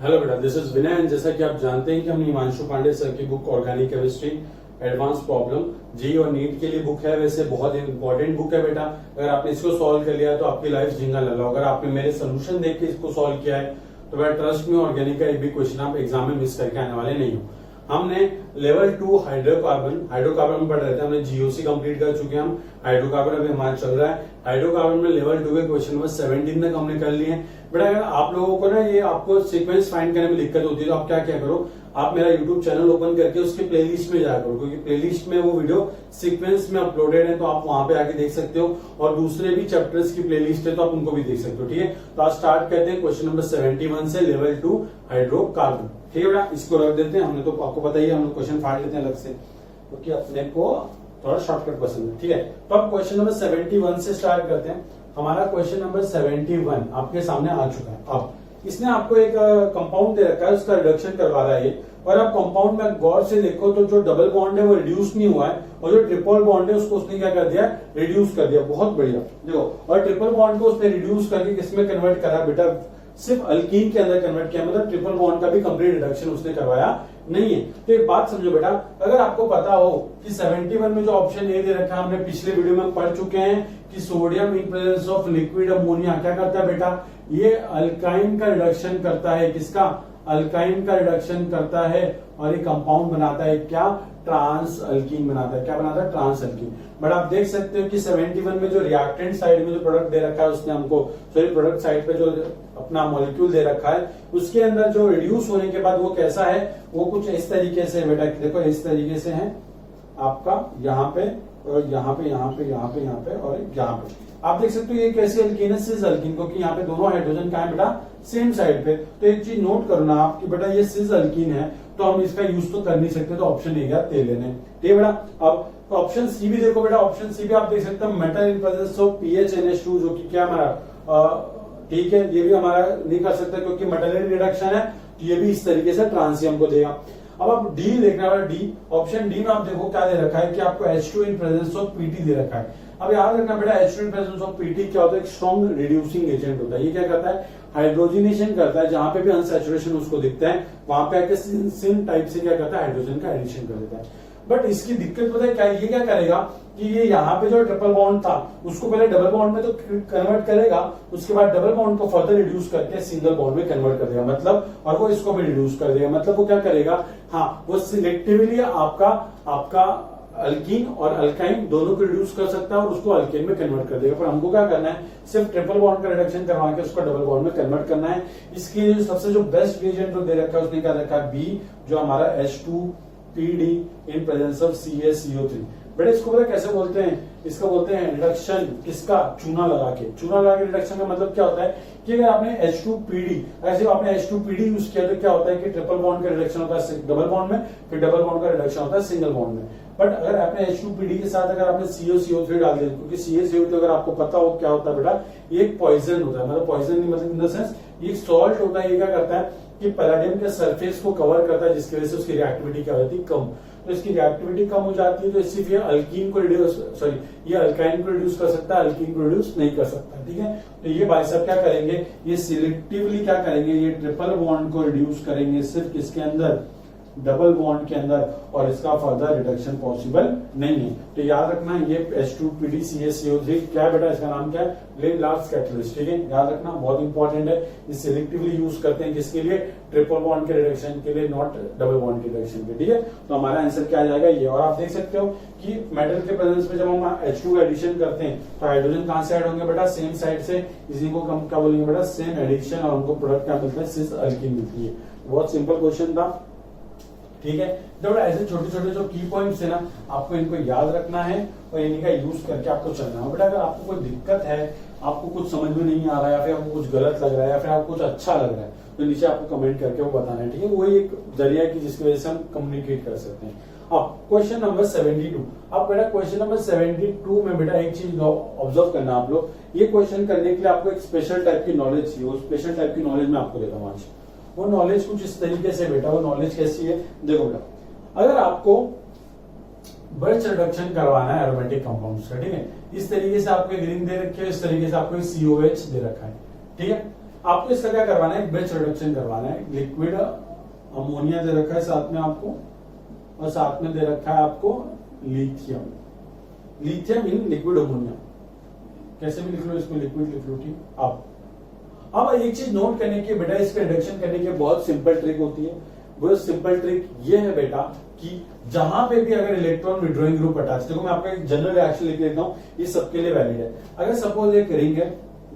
Hello बेटा, this is Vinay and जैसा कि आप जानते हैं कि हम हिमांशु पांडे सर की book organic chemistry advance problem JEE और नीट के लिए बुक है। वैसे बहुत इंपॉर्टेंट बुक है बेटा। अगर आपने इसको सॉल्व कर लिया तो आपकी लाइफ झिंगा लगा। अगर आपने मेरे सोल्यूशन देख के इसको सॉल्व किया है तो बेटा ट्रस्ट में ऑर्गेनिक का एक भी क्वेश्चन आप एग्जाम में मिस करके आने वाले नहीं हो। हमने लेवल 2 हाइड्रोकार्बन में पढ़ रहे थे। हमने जीओसी कंप्लीट कर चुके हैं। हम हाइड्रोकार्बन अभी हमारा चल रहा है। हाइड्रोकार्बन में लेवल 2 के क्वेश्चन नंबर 17 तक हमने कर लिए हैं। बेटा अगर आप लोगों को ना ये आपको सीक्वेंस फाइंड करने में दिक्कत होती है तो आप क्या क्या करो, आप मेरा यूट्यूब चैनल ओपन करके उसके प्लेलिस्ट में जाया करो, क्योंकि प्लेलिस्ट में वो वीडियो सीक्वेंस में अपलोडेड है तो आप वहां पे आके देख सकते हो। और दूसरे भी चैप्टर्स की प्लेलिस्ट है तो आप उनको भी देख सकते हो। ठीक है, तो आज स्टार्ट करते हैं क्वेश्चन नंबर 71 से लेवल 2 हाइड्रोकार्बन। ठीक है बेटा, इसको रख देते हैं। हमने तो आपको पता ही है, हम क्वेश्चन फाड़ लेते हैं अलग से क्योंकि अपने को थोड़ा शॉर्टकट पसंद है। ठीक है, तो अब क्वेश्चन नंबर 71 से स्टार्ट करते हैं। हमारा क्वेश्चन नंबर 71 आपके सामने आ चुका है। अब इसने आपको एक कंपाउंड दे रखा है, उसका रिडक्शन करवा रहा है ये। और आप कंपाउंड में गौर से देखो तो जो डबल बॉन्ड है वो रिड्यूस नहीं हुआ है और जो ट्रिपल बॉन्ड है उसको उसने क्या कर दिया, रिड्यूस कर दिया। बहुत बढ़िया देखो, और ट्रिपल बॉन्ड को उसने रिड्यूस करके किसमें कन्वर्ट करा बेटा, सिर्फ अल्कीन के अंदर कन्वर्ट किया। मतलब ट्रिपल बॉन्ड का भी कंप्लीट रिडक्शन उसने करवाया नहीं है। तो एक बात समझो बेटा, अगर आपको पता हो कि 71 में जो ऑप्शन ए दे रखा है, हमने पिछले वीडियो में पढ़ चुके हैं कि sodium in presence of liquid ammonia क्या करता है बेटा, ये अल्काइन का रिडक्शन करता है। किसका? अल्काइन का रिडक्शन करता है और ये कंपाउंड बनाता है क्या, ट्रांस अल्कीन बनाता है। क्या बनाता है? Trans alkyne. बट आप देख सकते हो कि 71 में जो रिएक्टेंट साइड में जो प्रोडक्ट दे रखा है उसने हमको, सॉरी प्रोडक्ट साइड पे जो अपना मॉलिक्यूल दे रखा है उसके अंदर जो रिड्यूस होने के बाद वो कैसा है, वो कुछ इस तरीके से बेटा, देखो इस तरीके से है आपका, यहाँ पे और यहाँ पे, यहाँ पे, यहाँ पे, यहाँ पे और यहाँ पे। आप देख सकते हो ये कैसे अल्कीन है, सिस अल्कीन, क्योंकि यहाँ पे दोनों हाइड्रोजन का है बेटा सेम साइड पे। तो एक चीज नोट करना आप कि बेटा ये सिस अल्कीन है तो हम इसका यूज तो कर नहीं सकते, तो ऑप्शन ए गया तेल लेने। ठीक है बेटा, अब ऑप्शन सी भी देखो बेटा, ऑप्शन सी भी आप देख सकते हो metal in presence of PHNH2 जो कि क्या हमारा ठीक है, ये भी हमारा नहीं कर सकता क्योंकि मेटल रिडक्शन है, तो ये भी इस तरीके से ट्रांसियम को देगा। अब आप डी देखना है, डी ऑप्शन डी में आप देखो क्या दे रखा है कि आपको H2 in presence of PT दे रखा है। अब याद रखना बेटा, H2 in presence of PT क्या होता है, एक स्ट्रॉन्ग रिड्यूसिंग एजेंट होता है। ये क्या करता है, हाइड्रोजनेशन करता है। जहां पे भी अनसैचुरेशन उसको दिखता है वहां पे आके सिन टाइप से क्या करता है, हाइड्रोजन का एडिशन कर देता है। बट इसकी दिक्कत पता है क्या, ये क्या करेगा कि ये यहाँ पे जो ट्रिपल बॉन्ड था उसको पहले डबल बॉन्ड में तो कन्वर्ट करेगा, उसके बाद डबल बॉन्ड को फर्दर रिड्यूस करके सिंगल बॉन्ड में कन्वर्ट कर देगा। मतलब और वो इसको भी रिड्यूस कर देगा। मतलब वो क्या करेगा, हाँ वो सिलेक्टिवली आपका अल्कीन और अल्काइन दोनों को रिड्यूस कर सकता है और उसको अल्केन में कन्वर्ट कर देगा। पर हमको क्या करना है, सिर्फ ट्रिपल बॉन्ड का रिडक्शन करवा के उसको डबल बॉन्ड में कन्वर्ट करना है। इसके सबसे जो बेस्ट रिएजेंट दे रखा है उसने क्या रखा है, बी, जो हमारा H2PD in presence of CaCO3। बेटा इसको पता कैसे बोलते हैं, इसका बोलते हैं रिडक्शन, किसका, चूना लगा के। चूना लगा के रिडक्शन का मतलब क्या होता है कि अगर आपने H2PD, ऐसे आपने H2PD यूज किया तो क्या होता है कि ट्रिपल बॉन्ड का रिडक्शन होता है डबल बॉन्ड में, फिर डबल बॉन्ड का रिडक्शन होता है सिंगल बॉन्ड में। बट अगर आपने H2PD के साथ अगर आपने CaCO3 डाल दिया, क्योंकि CaCO3 अगर आपको पता हो क्या होता है बेटा, ये एक पॉइजन होता है। मतलब पॉइजन नहीं, मतलब इन द सेंस ये सॉल्ट होता है। ये क्या करता है कि पैलाडियम के सरफेस को कवर करता है, जिसकी वजह से उसकी रिएक्टिविटी क्या होती है, कम। तो इसकी रिएक्टिविटी कम हो जाती है तो सिर्फ ये अल्कीन को रिड्यूस, सॉरी ये अल्काइन को रिड्यूस कर सकता है, अल्कीन को रिड्यूस नहीं कर सकता। ठीक है, तो ये भाई साहब क्या करेंगे, ये सिलेक्टिवली क्या करेंगे, ये ट्रिपल बॉन्ड को रिड्यूस करेंगे सिर्फ किसके अंदर, डबल बॉन्ड के अंदर, और इसका फर्दर रिडक्शन पॉसिबल नहीं है। तो याद रखना ये H2PD CaCO3 क्या है बेटा, इसका नाम क्या है, ग्लेन लार्ज कैटलिस्ट। ठीक है, याद रखना बहुत इंपॉर्टेंट है। ये सिलेक्टिवली यूज करते हैं किसके लिए, ट्रिपल बॉन्ड के रिडक्शन के लिए, नॉट डबल बॉन्ड के रिडक्शन के। ठीक है, तो हमारा आंसर क्या आ जाएगा ये। और आप देख सकते हो कि मेटल के प्रेजेंस में जब हम H2 एडिशन करते हैं तो हाइड्रोजन कहां से ऐड होंगे बेटा, सेम साइड से। इसी को हम क्या बोलेंगे बेटा, सेम एडिशन, और हमको प्रोडक्ट क्या मिलता है, सिस अल्कीन मिलती है। बहुत सिंपल क्वेश्चन था। ठीक है, जब ऐसे छोटे छोटे जो की पॉइंट्स है ना, आपको इनको याद रखना है और इन्हीं का यूज करके आपको चलना है। बेटा अगर आपको कोई दिक्कत है, आपको कुछ समझ में नहीं आ रहा है या फिर आपको कुछ गलत लग रहा है या फिर आपको कुछ अच्छा लग रहा है तो नीचे आपको कमेंट करके वो बताना है। ठीक है, वही एक जरिया है कि जिसकी वजह से हम कम्युनिकेट कर सकते हैं। अब क्वेश्चन नंबर 72। अब बेटा क्वेश्चन नंबर 72 में बेटा एक चीज ऑब्जर्व करना आप लोग, ये क्वेश्चन करने के लिए आपको एक स्पेशल टाइप की नॉलेज चाहिए। वो स्पेशल टाइप की नॉलेज मैं आपको देता हूँ आज। वो नॉलेज कुछ इस तरीके से बेटा, वो नॉलेज कैसी है देखो बेटा, अगर आपको बर्च रिडक्शन करवाना है एरोमेटिक कंपाउंड्स का, ठीक है, इस तरीके से आपको एक रिंग दे रखी है, इस तरीके से आपको एक COH दे रखा है। ठीक है, आपको इसका क्या करवाना है, बैच रिडक्शन करवाना है। लिक्विड अमोनिया दे रखा है साथ में आपको, और साथ में दे रखा है आपको lithium, lithium in liquid ammonia, कैसे भी लिख लो इसको, लिक्विड लिख लो, ठीक। अब एक चीज नोट करने की बेटा, इसका रिडक्शन करने की बहुत सिंपल ट्रिक होती है। वो सिंपल ट्रिक ये है बेटा कि जहां पे भी अगर इलेक्ट्रॉन विड्रॉइंग ग्रुप अटैच, देखो मैं आपको एक जनरल रिएक्शन लिख देता हूं, ये सबके लिए वैलिड है। अगर सपोज एक रिंग है,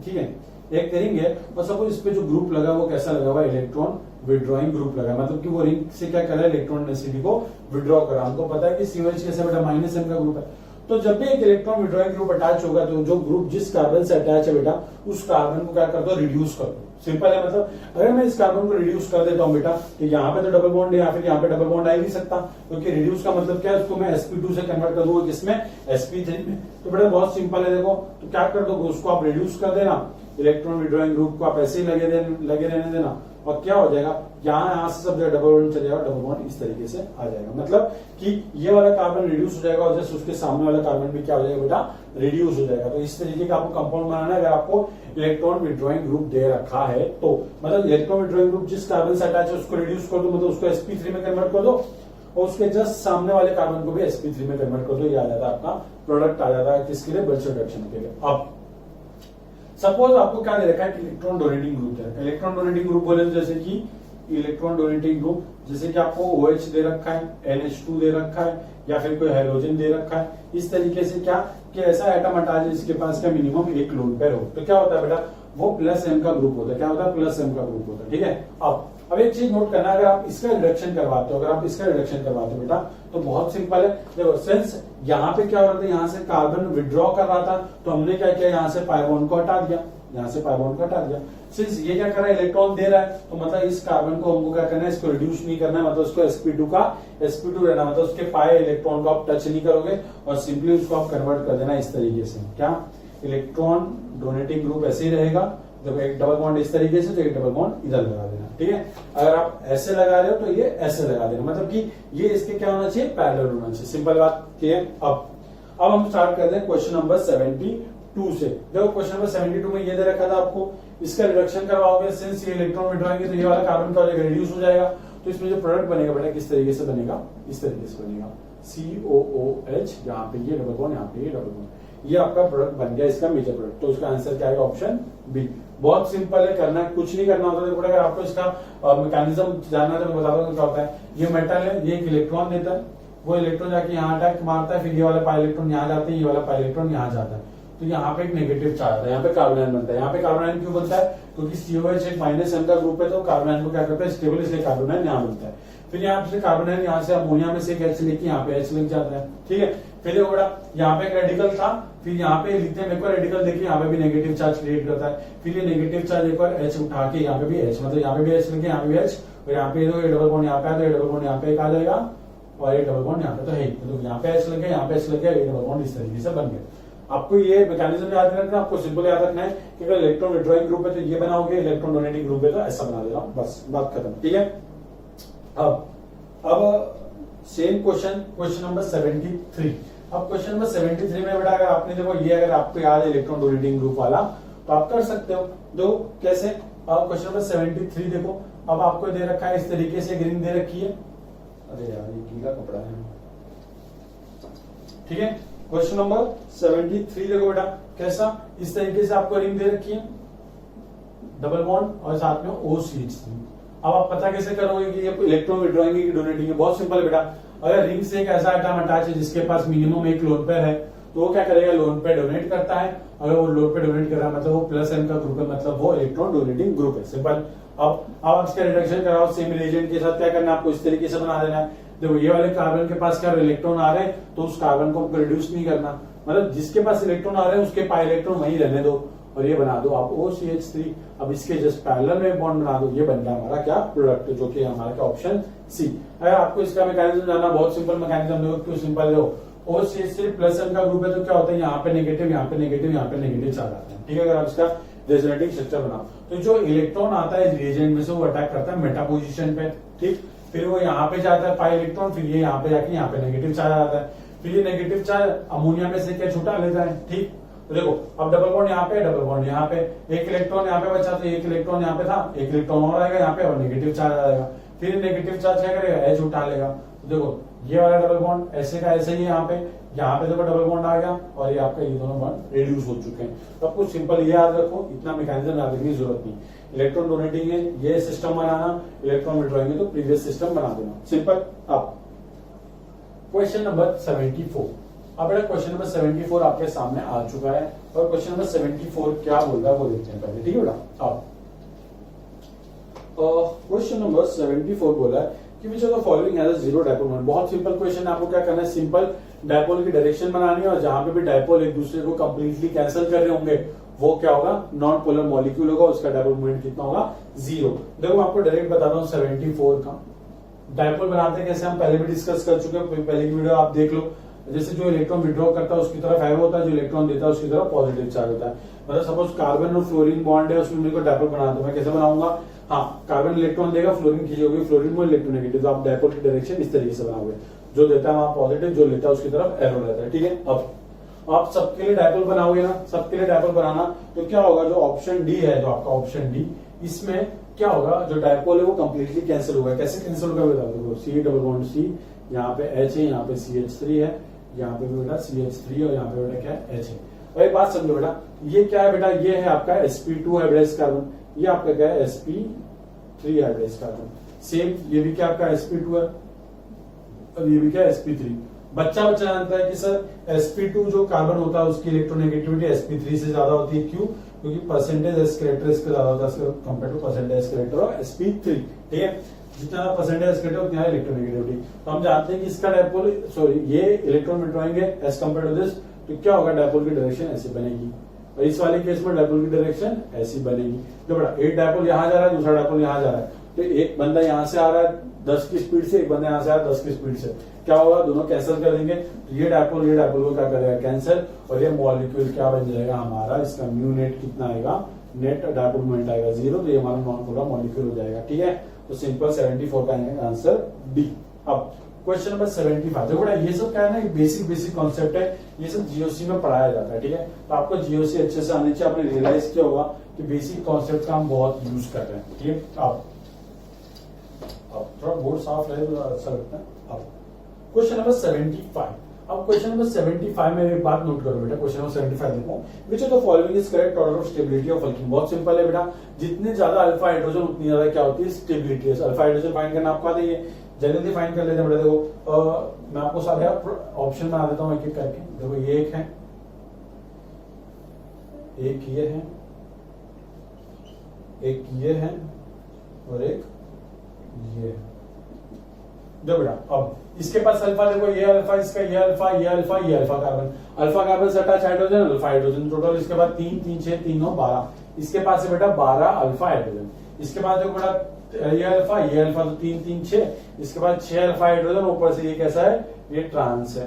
ठीक है, एक रिंग है और सपोज इस पे जो ग्रुप लगा वो कैसा लगा हुआ, इलेक्ट्रॉन विड्रॉइंग ग्रुप लगा, मतलब कि वो रिंग से क्या कर रहा है, इलेक्ट्रॉन डेंसिटी को विड्रॉ कर रहा है। हमको पता है कि COH कैसे बेटा -m का ग्रुप है। तो जब भी एक इलेक्ट्रॉन विड्रॉइंग ग्रुप अटैच होगा तो जो ग्रुप जिस कार्बन से अटैच है बेटा, उस कार्बन को क्या कर दो, रिड्यूस कर दो। सिंपल है, मतलब अगर मैं इस कार्बन को रिड्यूस कर देता हूं बेटा, तो यहाँ पे तो डबल बॉन्ड है या फिर यहाँ पे डबल बॉन्ड आ ही नहीं सकता, क्योंकि रिड्यूस का मतलब क्या है, उसको मैं sp2 से कन्वर्ट कर दूंगा किसमें, sp3 में। तो बेटा बहुत सिंपल है, देखो तो क्या कर दो, उसको आप रिड्यूस कर देना, इलेक्ट्रॉन विड्रॉइंग ग्रुप को आप ऐसे ही लगे रहने देना, और क्या हो जाएगा, यहाँ से सब जगह डबल बॉन्ड चले जाएगा, डबल बॉन्ड इस तरीके से आ जाएगा, मतलब कि ये वाला कार्बन रिड्यूस हो जाएगा और जस्ट उसके सामने वाला कार्बन भी क्या हो जाएगा बेटा, रिड्यूस हो जाएगा। तो इस तरीके का आपको कंपाउंड बनाना है। अगर आपको इलेक्ट्रॉन विड्रॉइंग ग्रुप दे रखा है तो मतलब इलेक्ट्रॉन विड्रॉइंग ग्रुप जिस कार्बन से अटैच है उसको रिड्यूस कर दो, मतलब उसको sp3 में कन्वर्ट कर दो, और उसके जस्ट सामने वाले कार्बन को भी sp3 में कन्वर्ट कर दो। ये आ जाता है आपका प्रोडक्ट, आ जाता है किसके लिए, ब्लड रिडक्शन के लिए। अब सपोज आपको क्या दे रखा है, इलेक्ट्रॉन डोनेटिंग ग्रुप है। इलेक्ट्रॉन डोनेटिंग ग्रुप बोले जैसे कि इलेक्ट्रॉन डोनेटिंग ग्रुप, जैसे कि आपको OH दे रखा है, NH2 दे रखा है, या फिर कोई हाइड्रोजन दे रखा है। इस तरीके से क्या कि ऐसा एटम हटा है जिसके पास का मिनिमम एक लोन पेयर हो, तो क्या होता है बेटा, वो +m का ग्रुप होता है। क्या होता है, +m का ग्रुप होता है, ठीक है। अब एक चीज नोट करना, अगर आप इसका रिडक्शन करवाते हो, बेटा, तो बहुत सिंपल है। देखो सिंस यहाँ पे क्या हो रहा था, यहाँ से कार्बन विड्रॉ कर रहा था, तो हमने क्या किया, यहाँ से पाई बॉन्ड को हटा दिया, सिंस ये क्या कर रहा है, इलेक्ट्रॉन दे रहा है, तो मतलब इस कार्बन को हमको क्या करना है, इसको रिड्यूस नहीं करना है, मतलब उसको sp2 रहना, मतलब उसके पाए इलेक्ट्रॉन को आप टच नहीं करोगे और सिंपली उसको आप कन्वर्ट कर देना इस तरीके से। क्या इलेक्ट्रॉन डोनेटिंग ग्रुप ऐसे ही रहेगा, जब एक डबल बॉन्ड इस तरीके से, तो एक डबल बॉन्ड इधर लगा देना, ठीक है। अगर आप ऐसे लगा रहे हो तो ये ऐसे लगा देना, मतलब कि ये इसके क्या होना चाहिए, पैरेलल होना चाहिए। सिंपल बात क्लियर। अब हम स्टार्ट करते हैं क्वेश्चन नंबर 72 से। देखो क्वेश्चन नंबर 72 में ये दे रखा था आपको, इसका रिडक्शन करवाओगे, सिंस ये इलेक्ट्रॉन विड्रॉएंगे तो ये वाला कार्बन का रिड्यूस हो जाएगा, तो इसमें जो प्रोडक्ट बनेगा बेटा किस तरीके से बनेगा, इस तरीके से बनेगा, COOH, यहाँ पे ये डबल बॉन्ड, यहाँ पे ये डबल बॉन्ड, ये आपका प्रोडक्ट बन गया, इसका मेजर प्रोडक्ट। तो इसका आंसर क्या आएगा, ऑप्शन बी। बहुत सिंपल है, करना कुछ नहीं करना होता है। अगर आपको इसका मैकेनिज्म जानना है तो मैं बता दूं क्या होता है। ये मेटल है, ये एक इलेक्ट्रॉन देता है, वो इलेक्ट्रॉन जाके यहाँ अटैक मारता है, फिर ये वाला पाई इलेक्ट्रॉन यहाँ जाते हैं, ये वाला पाई इलेक्ट्रॉन यहाँ जाता है, तो यहाँ पे एक नेगेटिव चार्ज आता है, यहाँ पे कार्बन आयन बनता है। यहाँ पे कार्बन आयन क्यों बनता है, क्योंकि COH एक -m का ग्रुप है, तो कार्बन आयन को क्या करता है, स्टेबल, इसलिए कार्बन आयन यहाँ बनता है। फिर यहाँ से कार्बन आयन यहाँ से अमोनिया में से एक H लेके यहाँ पे H लग जाता है, ठीक है। फिर देखो बेटा, यहाँ पे एक रेडिकल था, फिर यहाँ पे लिथियम एक और रेडिकल देखिए, यहाँ पे भी नेगेटिव चार्ज क्रिएट करता है, फिर ये नेगेटिव चार्ज एक और H उठा के यहाँ पे भी H, मतलब यहाँ पे भी H लेके यहाँ पे भी H, और यहाँ पे डबल बॉन्ड यहाँ पे आया, तो ये डबल बॉन्ड यहाँ पे एक आ जाएगा, और ये डबल बॉन्ड यहाँ पे तो है, तो यहाँ पे H लग गया, यहाँ पे H लग गया, ये डबल बॉन्ड इस तरीके से बन गया। आपको ये मैकेनिज्म याद रखना, आपको सिंपल याद रखना है कि अगर इलेक्ट्रॉन विड्रॉइंग ग्रुप है तो ये बनाओगे, इलेक्ट्रॉन डोनेटिंग ग्रुप है तो ऐसा बना देना, बस बात खत्म, ठीक है। अब सेम क्वेश्चन नंबर 73। अब क्वेश्चन नंबर 73 में बेटा, अगर आपने देखो ये अगर आपको याद है इलेक्ट्रॉन डोनेटिंग ग्रुप वाला, तो आप कर सकते हो। दो कैसे, अब क्वेश्चन नंबर 73 देखो, अब आपको दे रखा है इस तरीके से, ग्रीन दे रखी है, अरे यार ये गीला कपड़ा है, ठीक है। क्वेश्चन नंबर 73 देखो बेटा, कैसा, इस तरीके से आपको रिंग दे रखी है, डबल बॉन्ड और साथ में OCH3। अब आप पता कैसे करोगे कि ये इलेक्ट्रॉन विड्रॉइंग की डोनेटिंग है, बहुत सिंपल है बेटा। अगर रिंग से एक ऐसा एटम अटैच है जिसके पास मिनिमम एक लोन पेयर है, तो वो क्या करेगा, लोन पेयर डोनेट करता है। अगर वो लोन पेयर डोनेट कर रहा है मतलब वो +m का ग्रुप है, मतलब वो इलेक्ट्रॉन डोनेटिंग ग्रुप है, सिंपल। अब आप इसका रिडक्शन कराओ सेम रिएजेंट के साथ, क्या करना है आपको, इस तरीके से बना देना है। देखो ये वाले कार्बन के पास क्या इलेक्ट्रॉन आ रहे हैं, तो उस कार्बन को हमको रिड्यूस नहीं करना, मतलब जिसके पास इलेक्ट्रॉन आ रहे हैं उसके पाई इलेक्ट्रॉन वहीं रहने दो, और ये बना दो आप OCH3। अब इसके जस्ट पैरेलल में बॉन्ड बना दो, ये बन गया हमारा क्या प्रोडक्ट, जो कि हमारा क्या ऑप्शन सी। अगर आपको इसका मैकेनिज्म जानना, बहुत सिंपल मैकेनिज्म, देखो क्यों सिंपल, देखो OCH3 +m का ग्रुप है, तो क्या होता है, यहाँ पे नेगेटिव, यहाँ पे नेगेटिव, यहाँ पे नेगेटिव चार्ज आता है, ठीक है। अगर आप इसका रेजोनेटिंग स्ट्रक्चर बनाओ, तो जो इलेक्ट्रॉन आता है रिएजेंट में से वो अटैक करता है मेटा पोजिशन पे, ठीक। फिर वो यहाँ पे जाता है पाई इलेक्ट्रॉन, फिर ये यहाँ पे जाके यहाँ पे नेगेटिव चार्ज आता है, फिर ये नेगेटिव चार्ज अमोनिया में से क्या छुटा लेता है, ठीक। तो देखो अब डबल बॉन्ड यहाँ पे, डबल बॉन्ड यहाँ पे, एक इलेक्ट्रॉन यहाँ पे बचा तो एक इलेक्ट्रॉन यहाँ पे था, एक इलेक्ट्रॉन और आएगा यहाँ पे और नेगेटिव चार्ज आ जाएगा, फिर नेगेटिव चार्ज क्या करेगा, एच उठा लेगा। तो देखो ये वाला डबल बॉन्ड ऐसे का ऐसे ही यहाँ पे देखो डबल बॉन्ड आ गया और ये आपका ये दोनों बॉन्ड रिड्यूस हो चुके हैं। तो आपको सिंपल ये याद रखो, इतना मैकेनिज्म याद रखने की जरूरत नहीं। इलेक्ट्रॉन डोनेटिंग है ये सिस्टम बनाना, इलेक्ट्रॉन विड्रॉइंग है तो प्रीवियस सिस्टम बना देना, सिंपल। अब क्वेश्चन नंबर 74। अब बेटा क्वेश्चन नंबर 74 आपके सामने आ चुका है और क्वेश्चन नंबर 74 क्या बोल रहा है वो देखते हैं पहले, ठीक है बेटा। अब क्वेश्चन नंबर 74 बोला है कि which of the following has a zero dipole moment. बहुत सिंपल क्वेश्चन है, आपको क्या करना है, सिंपल डायपोल की डायरेक्शन बनानी है और जहां पे भी डायपोल एक दूसरे को कंप्लीटली कैंसिल कर रहे होंगे वो क्या होगा, नॉन पोलर मॉलिक्यूल होगा, उसका डायपोल मोमेंट कितना होगा, 0। देखो मैं आपको डायरेक्ट बताता हूँ 74 का डायपोल बनाते हैं कैसे, हम पहले भी डिस्कस कर चुके हैं, पहले की वीडियो आप देख लो। जैसे जो इलेक्ट्रॉन विड्रॉ करता है उसकी तरफ एरो होता है, जो इलेक्ट्रॉन देता है उसकी तरफ पॉजिटिव चार्ज होता है। मतलब सपोज कार्बन और फ्लोरीन बॉन्ड है, उसमें मेरे को डायपोल बनाना है, तो मैं कैसे बनाऊंगा, हाँ कार्बन इलेक्ट्रॉन देगा, फ्लोरीन खींची होगी, फ्लोरीन में इलेक्ट्रोनेगेटिव, तो आप डायपोल की डायरेक्शन इस तरीके से बनाओगे, जो देता है वहां पॉजिटिव, जो लेता है उसकी तरफ एरो रहता है, ठीक है। अब आप सबके लिए डायपोल बनाओगे ना, सबके लिए डायपोल बनाना तो क्या होगा, जो ऑप्शन डी है, जो आपका ऑप्शन डी, इसमें क्या होगा, जो डायपोल है वो कंप्लीटली कैंसिल होगा। कैसे कैंसिल होगा बता दो, सी डबल बॉन्ड सी, यहाँ पे एच है, यहाँ पे CH3 है, यहाँ पे भी बेटा CH3 और यहाँ पे बेटा क्या है, एच है। और एक बात समझो बेटा, ये क्या है बेटा, ये है आपका sp2 हाइब्रिडाइज्ड कार्बन, ये आपका क्या है sp3 हाइब्रिडाइज्ड कार्बन। सेम ये भी क्या आपका sp2 है और ये भी क्या sp3। बच्चा जानता है कि सर sp2 जो कार्बन होता है उसकी इलेक्ट्रोनेगेटिविटी sp3 से ज्यादा होती है, क्यों, क्योंकि परसेंटेज एस कैरेक्टर इसका ज्यादा होता है compare to percentage s character of sp3, ठीक है। जितना परसेंटेज एस कैरेक्टर उतना इलेक्ट्रोनेगेटिविटी। तो हम जानते हैं कि इसका डायपोल, सॉरी ये इलेक्ट्रॉन विड्रॉइंग है एज कंपेयर टू दिस, तो क्या होगा, डायपोल की डायरेक्शन ऐसी बनेगी और इस वाले केस में डायपोल की डायरेक्शन ऐसी बनेगी। जो बड़ा एक डायपोल यहाँ जा रहा है, दूसरा डायपोल यहाँ जा रहा है, तो एक बंदा यहाँ से आ रहा है 10 की स्पीड से, एक बंदा यहाँ से आ रहा है 10 की स्पीड से, क्या होगा, दोनों कैंसिल कर देंगे, तो ये डायपोल को क्या करेगा, कैंसिल, और ये मॉलिक्यूल क्या बन जाएगा हमारा, इसका म्यू नेट कितना आएगा, नेट डायपोल मोमेंट आएगा 0, तो ये हमारा नॉन पोलर मॉलिक्यूल हो जाएगा, ठीक है। तो सिंपल 74 का आंसर डी। अब क्वेश्चन नंबर 75, देखो ये सब क्या है ना, बेसिक कॉन्सेप्ट है, ये सब जीओसी में पढ़ाया जाता है, ठीक है। तो आपको जीओसी अच्छे से आने चाहिए, आपने रियलाइज किया होगा कि बेसिक कॉन्सेप्ट का हम बहुत यूज कर रहे हैं, ठीक है। अब थोड़ा बोर्ड साफ रहे तो अच्छा लगता है। अब क्वेश्चन नंबर 75। अब क्वेश्चन नंबर 75 में एक बात नोट करो बेटा, क्वेश्चन नंबर 75 देखो, which of the following is correct order of stability of alkyne. बहुत सिंपल है बेटा, जितने ज्यादा अल्फा हाइड्रोजन उतनी ज्यादा क्या होती है, स्टेबिलिटी। अल्फा हाइड्रोजन फाइंड करना आपको आता है, जल्दी फाइंड कर लेते हैं बेटा। देखो मैं आपको सारे ऑप्शन बना देता हूँ एक एक करके। देखो ये एक है, एक ये है, एक ये है और एक ये है। जो बेटा अब इसके पास अल्फा देखो, ये अल्फा, इसका ये अल्फा, ये अल्फा, ये अल्फा कार्बन, अल्फा कार्बन से attach hydrogen, alpha hydrogen, total इसके बाद 3 3 6 3 9 12। इसके पास है बेटा 12 अल्फा हाइड्रोजन। इसके बाद देखो बेटा ये अल्फा तो 3 3 6, इसके बाद 6 अल्फा हाइड्रोजन, ऊपर से ये कैसा है, ये ट्रांस है।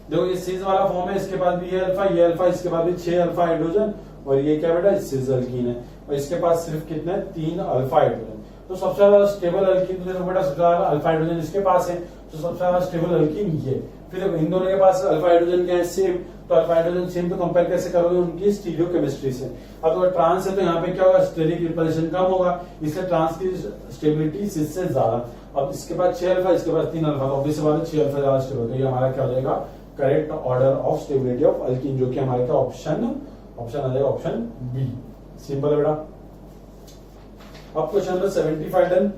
देखो ये सिस वाला फॉर्म है, इसके पास भी ये अल्फा, इसके बाद भी 6 अल्फा हाइड्रोजन, और ये क्या बेटा, सिस अल्कीन है, और इसके पास सिर्फ कितने, 3 अल्फा हाइड्रोजन। तो सबसे ज्यादा स्टेबल अल्कीन तो देखो बेटा, सबसे ज्यादा अल्फा हाइड्रोजन इसके पास है, तो सबसे ज्यादा स्टेबल अल्कीन ये। फिर देखो इन दोनों के पास अल्फा हाइड्रोजन क्या है, सेम, तो अल्फा हाइड्रोजन सेम, तो कंपेयर कैसे करोगे उनकी स्टीरियोकेमिस्ट्री से। अब अगर ट्रांस है तो यहाँ पे क्या होगा, स्टेरिक रिपल्शन कम होगा, इसलिए ट्रांस की स्टेबिलिटी इससे ज्यादा। अब इसके बाद 6 अल्फा, इसके बाद 3 अल्फा, तो ऑब्वियस बात है 6 अल्फा ज्यादा स्टेबल, तो ये हमारा क्या हो जाएगा, correct order of stability of alkyne, जो कि हमारे क्या ऑप्शन आ जाएगा, ऑप्शन बी। सिंपल है बेटा। अब क्वेश्चन नंबर 75 डन।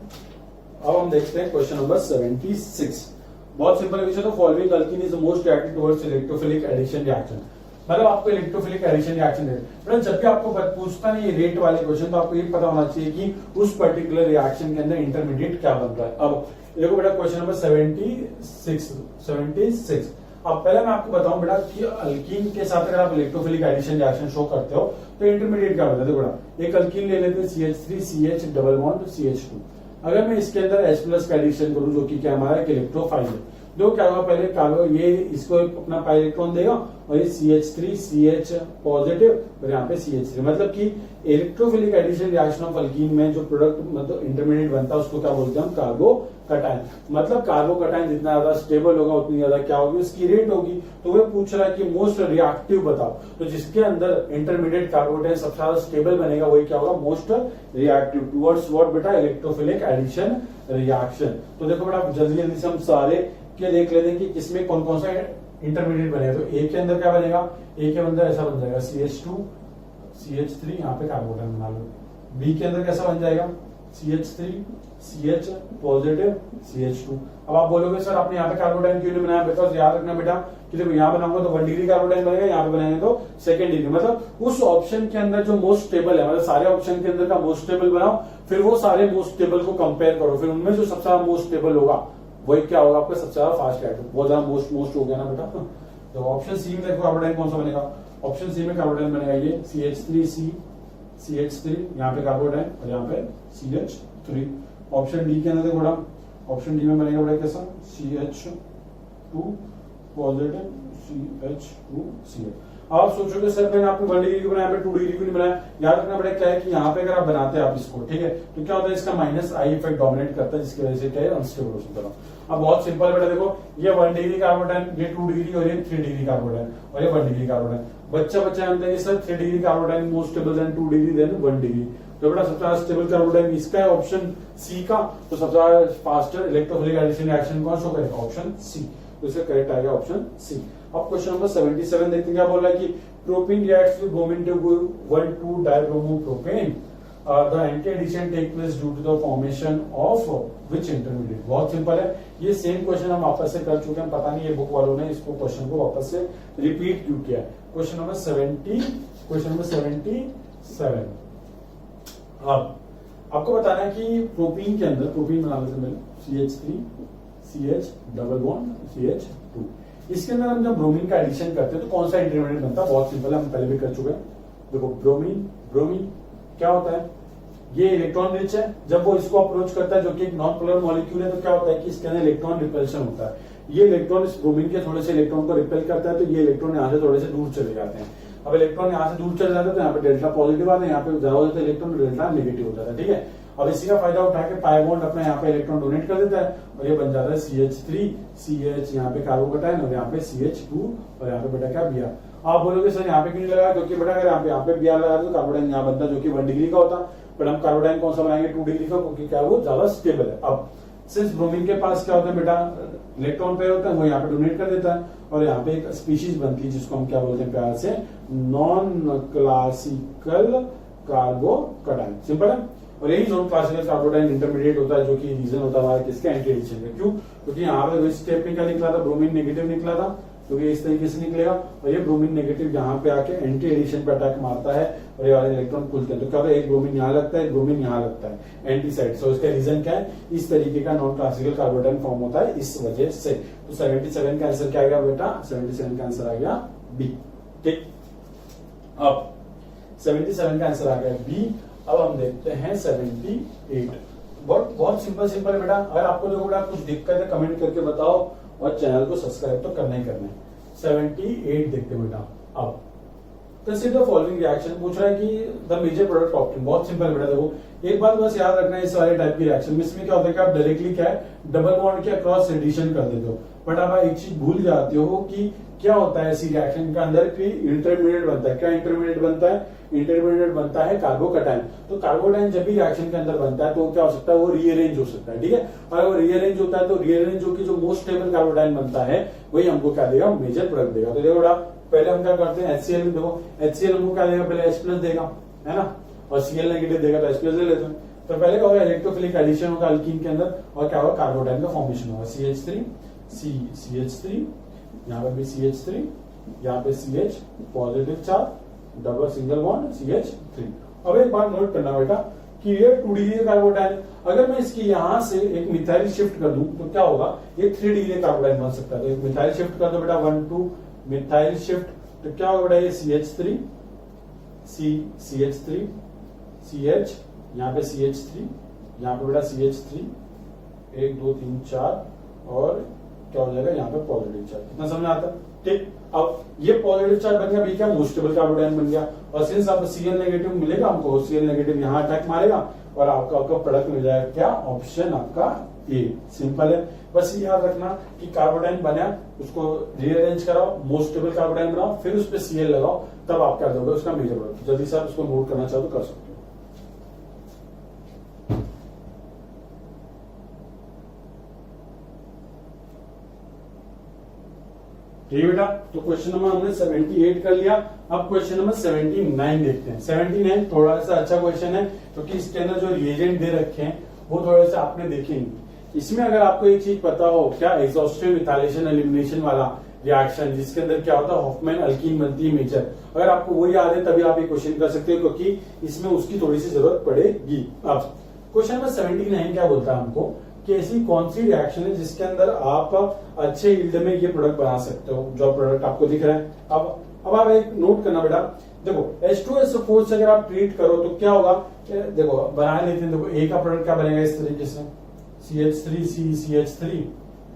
अब हम देखते हैं क्वेश्चन नंबर 76। बहुत सिंपल क्वेश्चन है, following alkene is most reactive towards electrophilic addition reaction. मतलब आपको इलेक्ट्रोफिलिक एडिशन रिएक्शन रेट, जब भी आपको पूछता नहीं रेट वाले क्वेश्चन, तो आपको ये पता होना चाहिए कि उस पर्टिकुलर रिएक्शन के अंदर इंटरमीडिएट क्या बन रहा है। अब देखो बेटा क्वेश्चन नंबर 76। अब पहले मैं आपको बताऊं बेटा कि अल्कीन के साथ अगर आप इलेक्ट्रोफिलिक एडिशन रिएक्शन शो करते हो तो इंटरमीडिएट क्या होता है। देखो बेटा एक अल्कीन ले लेते हैं, CH3 CH double bond CH2। अगर मैं इसके अंदर H+ का एडिशन करूं, जो कि क्या हमारा एक इलेक्ट्रोफाइल है, देखो क्या होगा, पहले कार्बो ये इसको अपना पाई इलेक्ट्रॉन देगा और ये CH3 CH पॉजिटिव और यहाँ पे CH3, मतलब कि electrophilic addition reaction of alkene में जो प्रोडक्ट मतलब इंटरमीडिएट बनता है उसको क्या बोलते हैं हम, कार्बो कटायन। मतलब कार्बो कटायन जितना ज्यादा स्टेबल होगा उतनी ज्यादा क्या होगी, उसकी रेट होगी। तो वो पूछ रहा है कि मोस्ट रिएक्टिव बताओ, तो जिसके अंदर इंटरमीडिएट कार्बो कटायन सबसे ज्यादा स्टेबल बनेगा वही क्या होगा, मोस्ट रिएक्टिव टुवर्ड्स व्हाट बेटा, इलेक्ट्रोफिलिक एडिशन रिएक्शन। तो देखो बेटा जल्दी जल्दी से हम सारे क्या देख लेते हैं कि किसमें कौन कौन सा इंटरमीडिएट बनेगा। तो ए के अंदर क्या बनेगा, ए के अंदर ऐसा बन जाएगा CH2 CH3, यहाँ पे कार्बोटन बना लो। बी के अंदर कैसा बन जाएगा, CH3 CH पॉजिटिव CH2। अब आप बोलोगे सर आपने यहाँ पे कार्बोटाइन क्यों नहीं बनाया, बिकॉज याद रखना बेटा कि देखो यहाँ बनाऊंगा तो 1 डिग्री कार्बोटाइन बनेगा, यहाँ पे बनाएंगे तो 2nd डिग्री। मतलब उस ऑप्शन के अंदर जो मोस्ट स्टेबल है, मतलब सारे ऑप्शन के अंदर का मोस्ट स्टेबल बनाओ, फिर वो सारे मोस्ट स्टेबल को कंपेयर करो, फिर उनमें जो सबसे ज्यादा मोस्ट स्टेबल होगा वही क्या होगा आपका सबसे ज्यादा फास्ट रिएक्टिव। बहुत ज्यादा मोस्ट हो गया ना बेटा। तो ऑप्शन सी में देखो कार्बोटाइन कौन सा बनेगा, ऑप्शन सी में कार्बोटाइन बनेगा ये CH3C CH3, यहाँ पे कार्बोटाइन और यहाँ पे CH3। ऑप्शन डी के अंदर देखो बड़ा, ऑप्शन डी में बनेगा बड़ा कैसा, CH2 पॉजिटिव CH2 CH। आप सोचोगे सर मैंने आपको 1 डिग्री को बनाया, 2 डिग्री को नहीं बनाया। याद रखना पड़ेगा क्या है कि यहाँ पे अगर आप बनाते हैं आप इसको, ठीक है, तो क्या होता है इसका -I इफेक्ट डोमिनेट करता है, जिसकी वजह से क्या है अनस्टेबल हो सकता है। अब बहुत सिंपल बेटा देखो, ये 1 डिग्री कार्बोटाइन, ये 2 डिग्री और ये 3 डिग्री कार्बोटाइन और ये 1 डिग्री कार्बोटाइन। बच्चा जानते हैं sir 3 degree carbocation most stable than 2 degree than 1 degree. तो बेटा सबसे ज्यादा स्टेबल कार्बोटाइन इसका है ऑप्शन सी का, तो सबसे ज्यादा फास्टर इलेक्ट्रोफिलिक एडिशन रिएक्शन कौन शो करेगा, ऑप्शन सी। तो इसका करेक्ट आ गया ऑप्शन सी। अब क्वेश्चन नंबर 77 देखते हैं क्या बोल रहा है कि propene reacts with bromine to 1,2 dibromopropane, the anti addition take place due to the formation of which intermediate. बहुत सिंपल है, ये सेम क्वेश्चन हम वापस से कर चुके हैं, पता नहीं ये बुक वालों ने इसको क्वेश्चन को वापस से रिपीट क्यों किया है। Question number 77। अब आपको बताना है कि प्रोपीन के अंदर, प्रोपीन बना लेते हैं CH3 CH double bond CH2, इसके अंदर हम जब ब्रोमीन का एडिशन करते हैं तो कौन सा इंटरमीडिएट बनता है, बहुत सिंपल है, हम पहले भी कर चुके हैं। देखो ब्रोमीन क्या होता है, ये इलेक्ट्रॉन रिच है, जब वो इसको अप्रोच करता है जो कि एक नॉन पोलर मॉलिक्यूल है, तो क्या होता है कि इसके अंदर इलेक्ट्रॉन रिपल्शन होता है। ये इलेक्ट्रॉन इस ब्रोमीन के थोड़े से इलेक्ट्रॉन को रिपेल करता है, तो ये इलेक्ट्रॉन यहाँ से थोड़े से दूर चले जाते हैं। अब इलेक्ट्रॉन यहाँ से दूर चले जाते हैं तो यहाँ पे डेल्टा पॉजिटिव आता है, यहाँ पे ज्यादा हो जाता है इलेक्ट्रॉन, डेल्टा नेगेटिव हो जाता है, ठीक है। अब इसी का फायदा उठा के पाई बॉन्ड अपने यहाँ पे इलेक्ट्रॉन डोनेट कर देता है और ये बन जाता है CH3 CH, यहाँ पे कार्बोकटायन और यहाँ पे CH2 और यहाँ पे बेटा क्या Br। आप बोलोगे सर यहाँ पे क्यों नहीं लगा, क्योंकि बेटा अगर यहाँ पे Br लगा तो कार्बोटाइन यहाँ बनता जो कि 1 डिग्री का होता, बट हम कार्बोटाइन कौन सा बनाएंगे 2 डिग्री का, क्योंकि क्या वो ज्यादा स्टेबल है। अब सिंस ब्रोमीन के पास क्या होता है बेटा, इलेक्ट्रॉन पेयर होता है, वो यहाँ पे डोनेट कर देता है और यहाँ पे एक स्पीशीज बनती है जिसको हम क्या बोलते हैं प्यार से, नॉन क्लासिकल कार्बोकटायन। सिंपल है। और यही नॉन क्लासिकल कार्बोटायन इंटरमीडिएट होता है, जो कि रीजन होता है हमारा किसका, एंटी एडिशन का। क्यों, क्योंकि यहाँ पे इस स्टेप में क्या निकला था, ब्रोमीन नेगेटिव निकला था, क्योंकि इस तरीके से निकलेगा और ये ब्रोमीन नेगेटिव यहाँ पे आके एंटी एडिशन पे अटैक मारता है और ये वाले इलेक्ट्रॉन खुलते हैं। तो क्या होता है, एक ब्रोमीन यहाँ लगता है, एक ब्रोमीन यहाँ लगता है एंटी साइड। सो इसका रीजन क्या है, इस तरीके का नॉन क्लासिकल कार्बोटायन फॉर्म होता है इस वजह से। तो 77 का आंसर क्या आ गया बेटा, 77 का आंसर आ गया बी। ठीक, अब 77 का आंसर आ गया बी। अब हम देखते हैं 78। बहुत सिंपल है बेटा। अगर आपको जो बेटा कुछ दिक्कत है कमेंट करके बताओ और चैनल को सब्सक्राइब तो करना ही करना है। 78 देखते हैं बेटा। अब कंसीडर फॉलोइंग रिएक्शन पूछ रहा है कि द मेजर प्रोडक्ट ऑप्टेन। बहुत सिंपल बेटा, देखो एक बात बस याद रखना है इस वाले टाइप की रिएक्शन में, इसमें क्या होता है कि आप डायरेक्टली क्या है डबल बॉन्ड के अक्रॉस एडिशन कर देते हो, बट आप एक चीज भूल जाते हो कि क्या होता है ऐसी रिएक्शन के अंदर कि इंटरमीडिएट बनता है। क्या इंटरमीडिएट बनता है, इंटरमीडिएट बनता है कार्बोकटायन। तो कार्बोकटायन जब भी रिएक्शन के अंदर बनता है तो क्या हो सकता है, वो रीअरेंज हो सकता है, ठीक है। और वो रीअरेंज होता है तो रीअरेंज जो कि जो मोस्ट स्टेबल कार्बोकटायन बनता है वही हमको क्या देगा, मेजर प्रोडक्ट देगा। तो देखो पहले हम क्या करते हैं HCl में, देखो HCl हमको क्या देगा, पहले H+ देगा, है ना, और Cl नेगेटिव देगा तो H+ ले लेते हैं। तो पहले क्या होगा, इलेक्ट्रोफिलिक एडिशन होगा अल्कीन के अंदर और क्या होगा, कार्बोकटायन का फॉर्मेशन होगा। CH3 CH3, यहाँ पे भी CH3, यहाँ पे CH positive charge double single bond CH3। अब एक बात नोट करना बेटा कि ये 2 डिग्री कार्बोकटायन, अगर मैं इसकी यहां से एक मिथाइल शिफ्ट कर दूं तो क्या होगा, ये 3 डिग्री कार्बोकटायन बन सकता है। तो एक मिथाइल शिफ्ट कर दो बेटा, 1 2 मिथाइल शिफ्ट, तो क्या होगा बेटा, ये CH3 CH3 CH, यहाँ पे CH3, यहाँ पे बेटा CH3 1 2 3 4 और क्या हो जाएगा यहाँ पे पॉजिटिव चार्ज। कितना समझ आता है? ठीक, अब ये पॉजिटिव चार्ज बन गया, अभी क्या मोस्ट स्टेबल कार्बोडाइन बन गया, और सिंस आपको Cl नेगेटिव मिलेगा, हमको Cl नेगेटिव यहाँ अटैक मारेगा और आपका प्रोडक्ट मिल जाएगा क्या, ऑप्शन आपका ए। सिंपल है, बस ये याद रखना कि कार्बोडाइन बना उसको रीअरेंज कराओ, मोस्ट स्टेबल कार्बोडाइन बनाओ, फिर उस पर Cl लगाओ, तब आप क्या दोगे उसका मेजर प्रोडक्ट। जल्दी से आप उसको नोट करना चाहो तो कर सकते हो। ठीक है बेटा, तो क्वेश्चन नंबर हमने 78 कर लिया। अब क्वेश्चन नंबर 79 देखते हैं। 79 थोड़ा सा अच्छा क्वेश्चन है क्योंकि इसके अंदर जो रिएजेंट दे रखे हैं वो थोड़े से आपने देखे नहीं। इसमें अगर आपको एक चीज पता हो, क्या एग्जॉस्टिव मिथाइलेशन एलिमिनेशन वाला रिएक्शन जिसके अंदर क्या होता है, हॉफमैन अल्कीन बनती है मेजर, अगर आपको वो याद है तभी आप ये क्वेश्चन कर सकते हो क्योंकि इसमें उसकी थोड़ी सी जरूरत पड़ेगी। अब क्वेश्चन नंबर 79 क्या बोलता है हमको कि ऐसी कौन सी रिएक्शन है जिसके अंदर आप अच्छे यील्ड में ये प्रोडक्ट बना सकते हो, जो प्रोडक्ट आपको दिख रहा है। अब आप एक नोट करना बेटा, देखो H2SO4 से अगर आप ट्रीट करो तो क्या होगा, देखो बना लेते हैं। देखो ए का प्रोडक्ट क्या बनेगा इस तरीके से, CH3CCH3।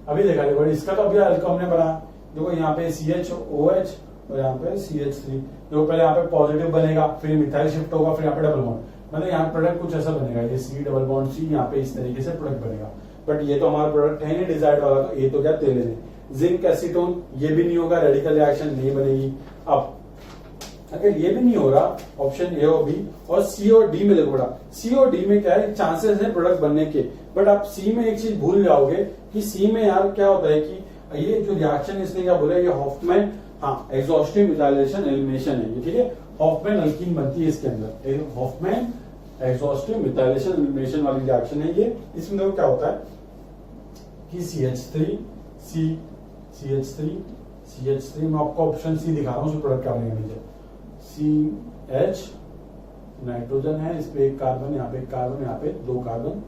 अभी देखो इसका तो अभी हल्का हमने बनाया, देखो यहाँ पे CHOH और यहाँ पे CH3। देखो पहले यहाँ पे पॉजिटिव बनेगा, फिर मिथाइल शिफ्ट होगा, फिर यहाँ पे डबल बॉन्ड, मतलब यहाँ प्रोडक्ट कुछ ऐसा बनेगा, ये C डबल बॉन्ड C, यहाँ पे इस तरीके से प्रोडक्ट बनेगा। बट ये तो हमारा प्रोडक्ट है नहीं डिजायर्ड वाला, तो ये तो क्या तेल है। जिंक एसीटोन ये भी नहीं होगा, रेडिकल रिएक्शन नहीं बनेगी। अब अगर ये भी नहीं हो रहा, ऑप्शन ए और बी, और सी और डी में देखो बड़ा, सी और डी में क्या है, चांसेस है प्रोडक्ट बनने के, बट आप सी में एक चीज भूल जाओगे कि सी में यार क्या होता है कि ये जो रिएक्शन इसने क्या बोला, ये हॉफमैन, हाँ एग्जॉस्टिव मिथाइलेशन एलिमिनेशन है ये, ठीक है। हॉफमैन अल्कीन बनती है इसके अंदर, हॉफमैन एग्जॉस्टिव मिथाइलेशन एलिमिनेशन वाली रिएक्शन है ये। इसमें देखो क्या होता है कि CH3 मैं आपको ऑप्शन सी दिखा रहा हूँ, प्रोडक्ट क्या बनेगा नीचे, CH नाइट्रोजन है, इस पे एक कार्बन, यहाँ पे एक कार्बन, यहाँ पे दो कार्बन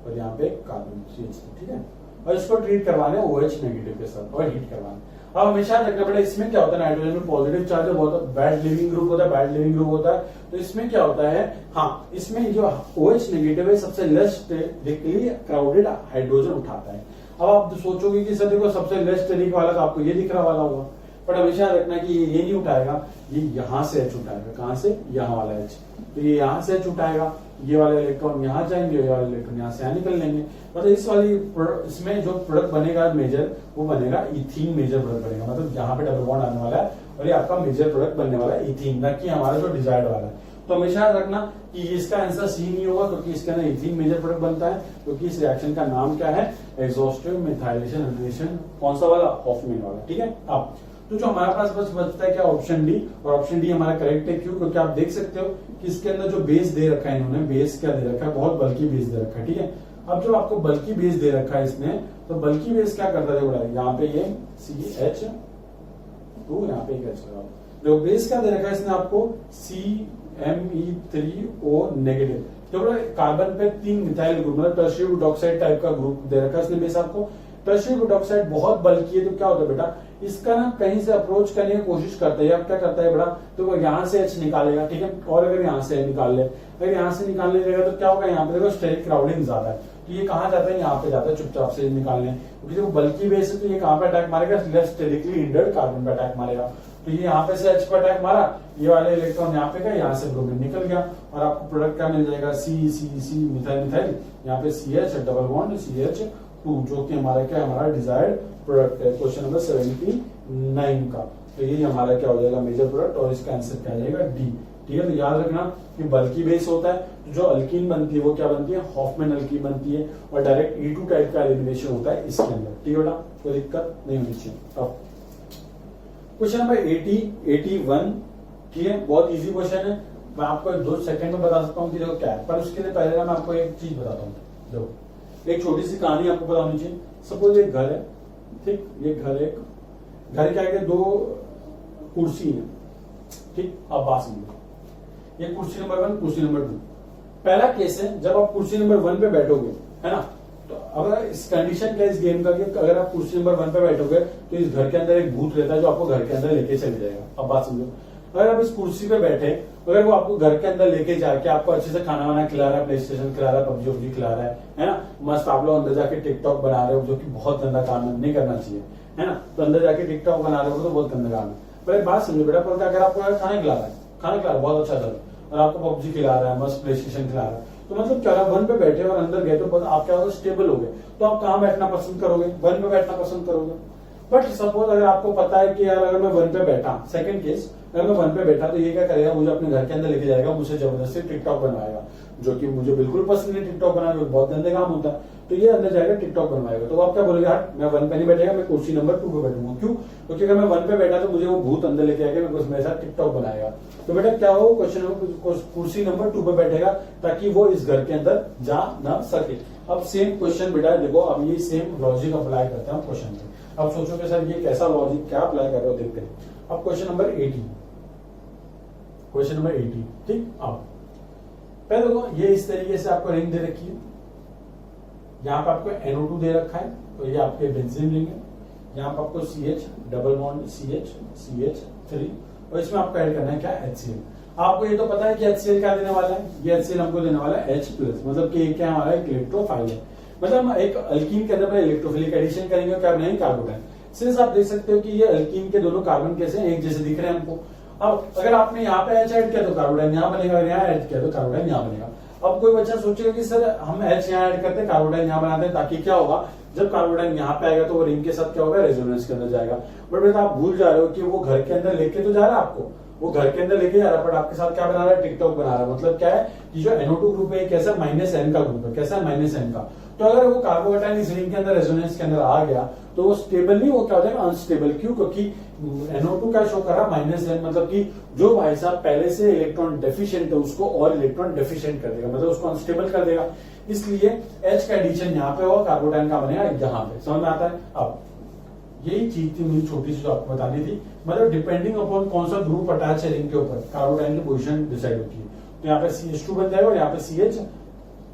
और यहाँ पे एक कार्बन CH3, ठीक है। और इसको ट्रीट करवाने OH नेगेटिव के साथ और हीट करवाने। अब हमेशा रखना पड़ेगा, इसमें क्या होता है, नाइट्रोजन में पॉजिटिव चार्ज है, बहुत बैड लिविंग ग्रुप होता है, बैड लिविंग ग्रुप होता है, तो इसमें क्या होता है, हाँ इसमें जो OH नेगेटिव है सबसे लेस क्राउडेड हाइड्रोजन उठाता है। अब आप सोचोगे कि सर देखो सबसे लेस स्टेरिक वाला तो आपको ये दिख रहा वाला होगा, पर हमेशा रखना कि ये नहीं उठाएगा, ये यहां से H उठाएगा, कहां से, यहाँ वाला H, तो ये यहां से H उठाएगा, ये वाले इलेक्ट्रॉन यहाँ जाएंगे, ये वाले इलेक्ट्रॉन यहाँ से यहाँ निकल लेंगे, मतलब इस वाली इसमें जो प्रोडक्ट बनेगा मेजर, वो बनेगा इथीन मेजर प्रोडक्ट बनेगा, मतलब यहाँ पे डबल बॉन्ड आने वाला है और ये आपका मेजर प्रोडक्ट बनने वाला है इथीन, न कि हमारा जो डिजायर्ड वाला है। तो हमेशा याद रखना कि इसका आंसर सी नहीं होगा क्योंकि इसके अंदर इथीन मेजर प्रोडक्ट बनता है, क्योंकि इस रिएक्शन का नाम क्या है, एग्जॉस्टिव मिथाइलेशन एलिमिनेशन, कौन सा वाला, हॉफमैन वाला, ठीक है। अब तो जो हमारे पास बस बचता है क्या, ऑप्शन डी, और ऑप्शन डी हमारा करेक्ट है। क्यों, क्योंकि आप देख सकते हो कि इसके अंदर जो बेस दे रखा है इन्होंने, बेस क्या दे रखा है, बहुत बल्कि बेस दे रखा है, ठीक है। अब जब आपको बल्कि बेस दे रखा है इसमें, तो बल्कि बेस क्या करता है, यहाँ पे ये CH2, यहाँ पे एक H लगा, जो बेस क्या दे रखा है इसने आपको, CMe3O नेगेटिव, तो कार्बन पे 3 मिथाइल ग्रुप, मतलब टर्शियरी बुटाक्साइड टाइप का ग्रुप दे रखा है इसने बेस आपको। टर्शियरी बुटाक्साइड बहुत बल्कि है, तो क्या होता है बेटा, इसका ना कहीं से अप्रोच करने की कोशिश करता है, अब क्या करता है बेटा, तो वो यहाँ से H निकालेगा, ठीक है, और अगर यहाँ से निकाल ले, अगर यहाँ से निकालने जाएगा तो क्या होगा, यहाँ पे देखो स्टेरिक क्राउडिंग ज्यादा है, तो ये कहाँ जाता है, यहाँ पे जाता है चुपचाप से निकालने, क्योंकि वो बल्कि बेस है, तो ये कहाँ पे अटैक मारेगा, लेस स्टेरिकली हिंडर्ड कार्बन पे अटैक मारेगा, तो ये यहाँ पे से H पे अटैक मारा, ये वाले इलेक्ट्रॉन यहाँ पे गए, यहाँ से ब्रोमीन निकल गया, और आपको प्रोडक्ट क्या मिल जाएगा, C मिथाइल मिथाइल, यहाँ पे CH डबल बॉन्ड CH2, जो कि हमारा क्या, हमारा डिजायर्ड प्रोडक्ट है। क्वेश्चन नंबर 79 का, तो ये हमारा क्या हो जाएगा, मेजर प्रोडक्ट, और इसका आंसर क्या आ जाएगा, डी, ठीक है। तो याद रखना कि बल्कि बेस होता है, तो जो अल्कीन बनती है वो क्या बनती है, हॉफमैन अल्कीन बनती है, और डायरेक्ट E2 टाइप का एलिमिनेशन होता है इसके अंदर, ठीक है बेटा, कोई दिक्कत नहीं होनी चाहिए। अब क्वेश्चन नंबर 81, ठीक है, बहुत इजी क्वेश्चन है, मैं आपको 2 सेकंड में बता सकता हूँ कि देखो क्या है, पर उसके लिए पहले मैं आपको एक चीज बताता हूँ। देखो एक छोटी सी कहानी आपको पता होनी चाहिए। सपोज एक घर है, ठीक, ये घर के आगे 2 कुर्सी है, ठीक, अब बात समझो, ये कुर्सी नंबर 1, कुर्सी नंबर 2। पहला केस है जब आप कुर्सी नंबर 1 पे बैठोगे, है ना, तो अगर इस कंडीशन क्या इस गेम का कि अगर आप कुर्सी नंबर 1 पे बैठोगे तो इस घर के अंदर एक भूत रहता है जो आपको घर के अंदर लेके चले जाएगा। अब बात समझो, अगर आप इस कुर्सी पे बैठे, अगर वो आपको घर के अंदर लेके जाके आपको अच्छे से खाना वाना खिला रहा है, प्ले स्टेशन खिला रहा है, पबजी वबजी खिला रहा है ना, मस्त आप लोग अंदर जाके टिकटॉक बना रहे हो, जो कि बहुत गंदा काम है, नहीं करना चाहिए, है ना। तो अंदर जाके टिकटॉक बना रहे हो तो बहुत गंदा काम है। पर एक बात समझो बेटा, पर अगर आपको खाना खिला रहा है, खाना खिला रहा है बहुत अच्छा चल, और आपको पबजी खिला रहा है, मस्त प्ले स्टेशन खिला रहा है, तो मतलब क्या, वन पे बैठे और अंदर गए तो आप क्या होगा, स्टेबल हो गए, तो आप कहाँ बैठना पसंद करोगे, वन पे बैठना पसंद करोगे। बट सपोज अगर आपको पता है कि यार अगर मैं वन पे बैठा, सेकंड केस, अगर मैं वन पे बैठा तो ये क्या करेगा, मुझे अपने घर के अंदर लेके जाएगा, मुझे जबरदस्ती टिकटॉक बनवाएगा, जो कि मुझे बिल्कुल पसंद नहीं टिकटॉक बनाना, बहुत गंदे काम होता है। तो ये अंदर जाएगा टिकटॉक बनवाएगा, तो आप क्या बोलेगा, हट मैं वन पे नहीं बैठेगा, मैं कुर्सी नंबर 2 पे बैठूंगा। क्यों? क्योंकि अगर मैं वन पे बैठा तो मुझे वो भूत अंदर लेके आएगा, मेरे साथ टिकटॉक बनाएगा। तो बेटा क्या हो, क्वेश्चन कुर्सी नंबर 2 पे बैठेगा, ताकि वो इस घर के अंदर जा ना सके। अब सेम क्वेश्चन बेटा देखो, अब ये सेम लॉजिक अप्लाई करते हैं क्वेश्चन में। अब सोचो कि सर ये कैसा लॉजिक, क्या अप्लाई कर रहे हो, देखते हैं। अब क्वेश्चन नंबर 80, क्वेश्चन नंबर 80, ठीक। अब पहले देखो, ये इस तरीके से आपको रिंग दे रखी है, यहाँ पे आपको NO2 दे रखा है, तो ये आपके बेंजीन रिंग है। यहाँ पे आपको CH डबल बॉन्ड CH3, और इसमें आपको ऐड करना है क्या, HCl। आपको ये तो पता है कि HCl क्या देने वाला है, ये HCl हमको देने वाला है H+, मतलब कि क्या हमारा एक इलेक्ट्रोफाइल है। मतलब हम एक अल्कीन के अंदर में इलेक्ट्रोफिलिक एडिशन करेंगे, क्या बनाएंगे, कार्बोटाइन। सिंस आप देख सकते हो कि ये अल्कीन के दोनों कार्बन कैसे हैं, एक जैसे दिख रहे हैं हमको। अब अगर आपने यहाँ पे H ऐड किया तो कार्बोटाइन यहाँ बनेगा, अगर यहाँ ऐड किया तो कार्बोटाइन यहाँ बनेगा। अब कोई बच्चा सोचेगा कि सर हम H यहाँ ऐड करते हैं, कार्बोटाइन यहाँ बनाते हैं, ताकि क्या होगा, जब कार्बोटाइन यहाँ पे आएगा तो वो रिंग के साथ क्या होगा, रेजोनेंस के अंदर जाएगा। बट बेटा आप भूल जा रहे हो कि वो घर के अंदर लेके तो जा रहा है आपको, वो घर के अंदर लेके जा रहा है, बट आपके साथ क्या बना रहा है, टिकटॉक बना रहा है। मतलब क्या है कि जो NO2 ग्रुप है कैसा, -N का ग्रुप है, कैसा है, -N का। तो अगर वो कार्बोटाइन इस रिंग के अंदर रेजोनेंस के अंदर आ गया तो वो स्टेबल नहीं, वो क्या हो जाएगा, अनस्टेबल। क्यों? क्योंकि NO2 क्या शो कर रहा है, -N, मतलब कि जो भाई साहब पहले से इलेक्ट्रॉन डेफिशिएंट है उसको और इलेक्ट्रॉन डेफिशिएंट कर देगा, मतलब उसको अनस्टेबल कर देगा। इसलिए H का एडिशन यहाँ पे होगा, कार्बोटाइन का बनेगा यहाँ पे। समझ में आता है? अब यही चीज थी मुझे छोटी सी जो आपको बतानी थी, मतलब डिपेंडिंग अपॉन कौन सा ग्रुप अटैच है रिंग के ऊपर, कार्बोटाइन की पोजीशन डिसाइड होती है। तो यहाँ पे CH2 बन जाएगा और यहाँ पे CH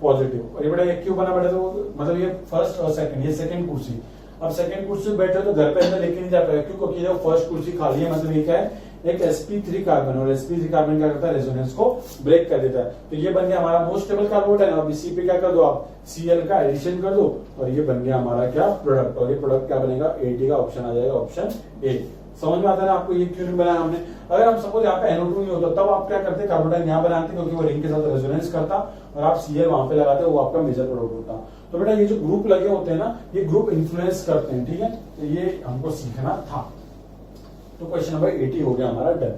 पॉजिटिव। और ये बड़ा क्यों बना बेटा, तो मतलब ये फर्स्ट और सेकंड, ये सेकंड कुर्सी। अब सेकंड कुर्सी बैठे तो घर पे अंदर लेके नहीं जा पाएगा, क्योंकि जब फर्स्ट कुर्सी खाली है, मतलब ये क्या है, एक sp3 कार्बन, और sp3 कार्बन क्या करता है, रेजोनेंस को ब्रेक कर देता है। तो ये बन गया हमारा मोस्ट स्टेबल कार्बोटाइन। अब इसी पे क्या कर दो आप, Cl का एडिशन कर दो, और ये बन गया हमारा क्या, प्रोडक्ट। और ये प्रोडक्ट क्या बनेगा, 80 का ऑप्शन आ जाएगा, ऑप्शन ए। समझ में आता है ना आपको, ये क्यों नहीं बनाया हमने। अगर हम सपोज यहाँ पे NO2 नहीं होता तब आप क्या करते, कार्बोटाइन यहाँ बनाते, क्योंकि वो रिंग के साथ रेजोनेंस करता, और आप Cl वहां पे लगाते, वो आपका मेजर प्रोडक्ट होता। तो बेटा ये जो ग्रुप लगे होते हैं ना, ये ग्रुप इन्फ्लुएंस करते हैं, ठीक है। तो ये हमको सीखना था। तो क्वेश्चन नंबर 80 हो गया हमारा डन।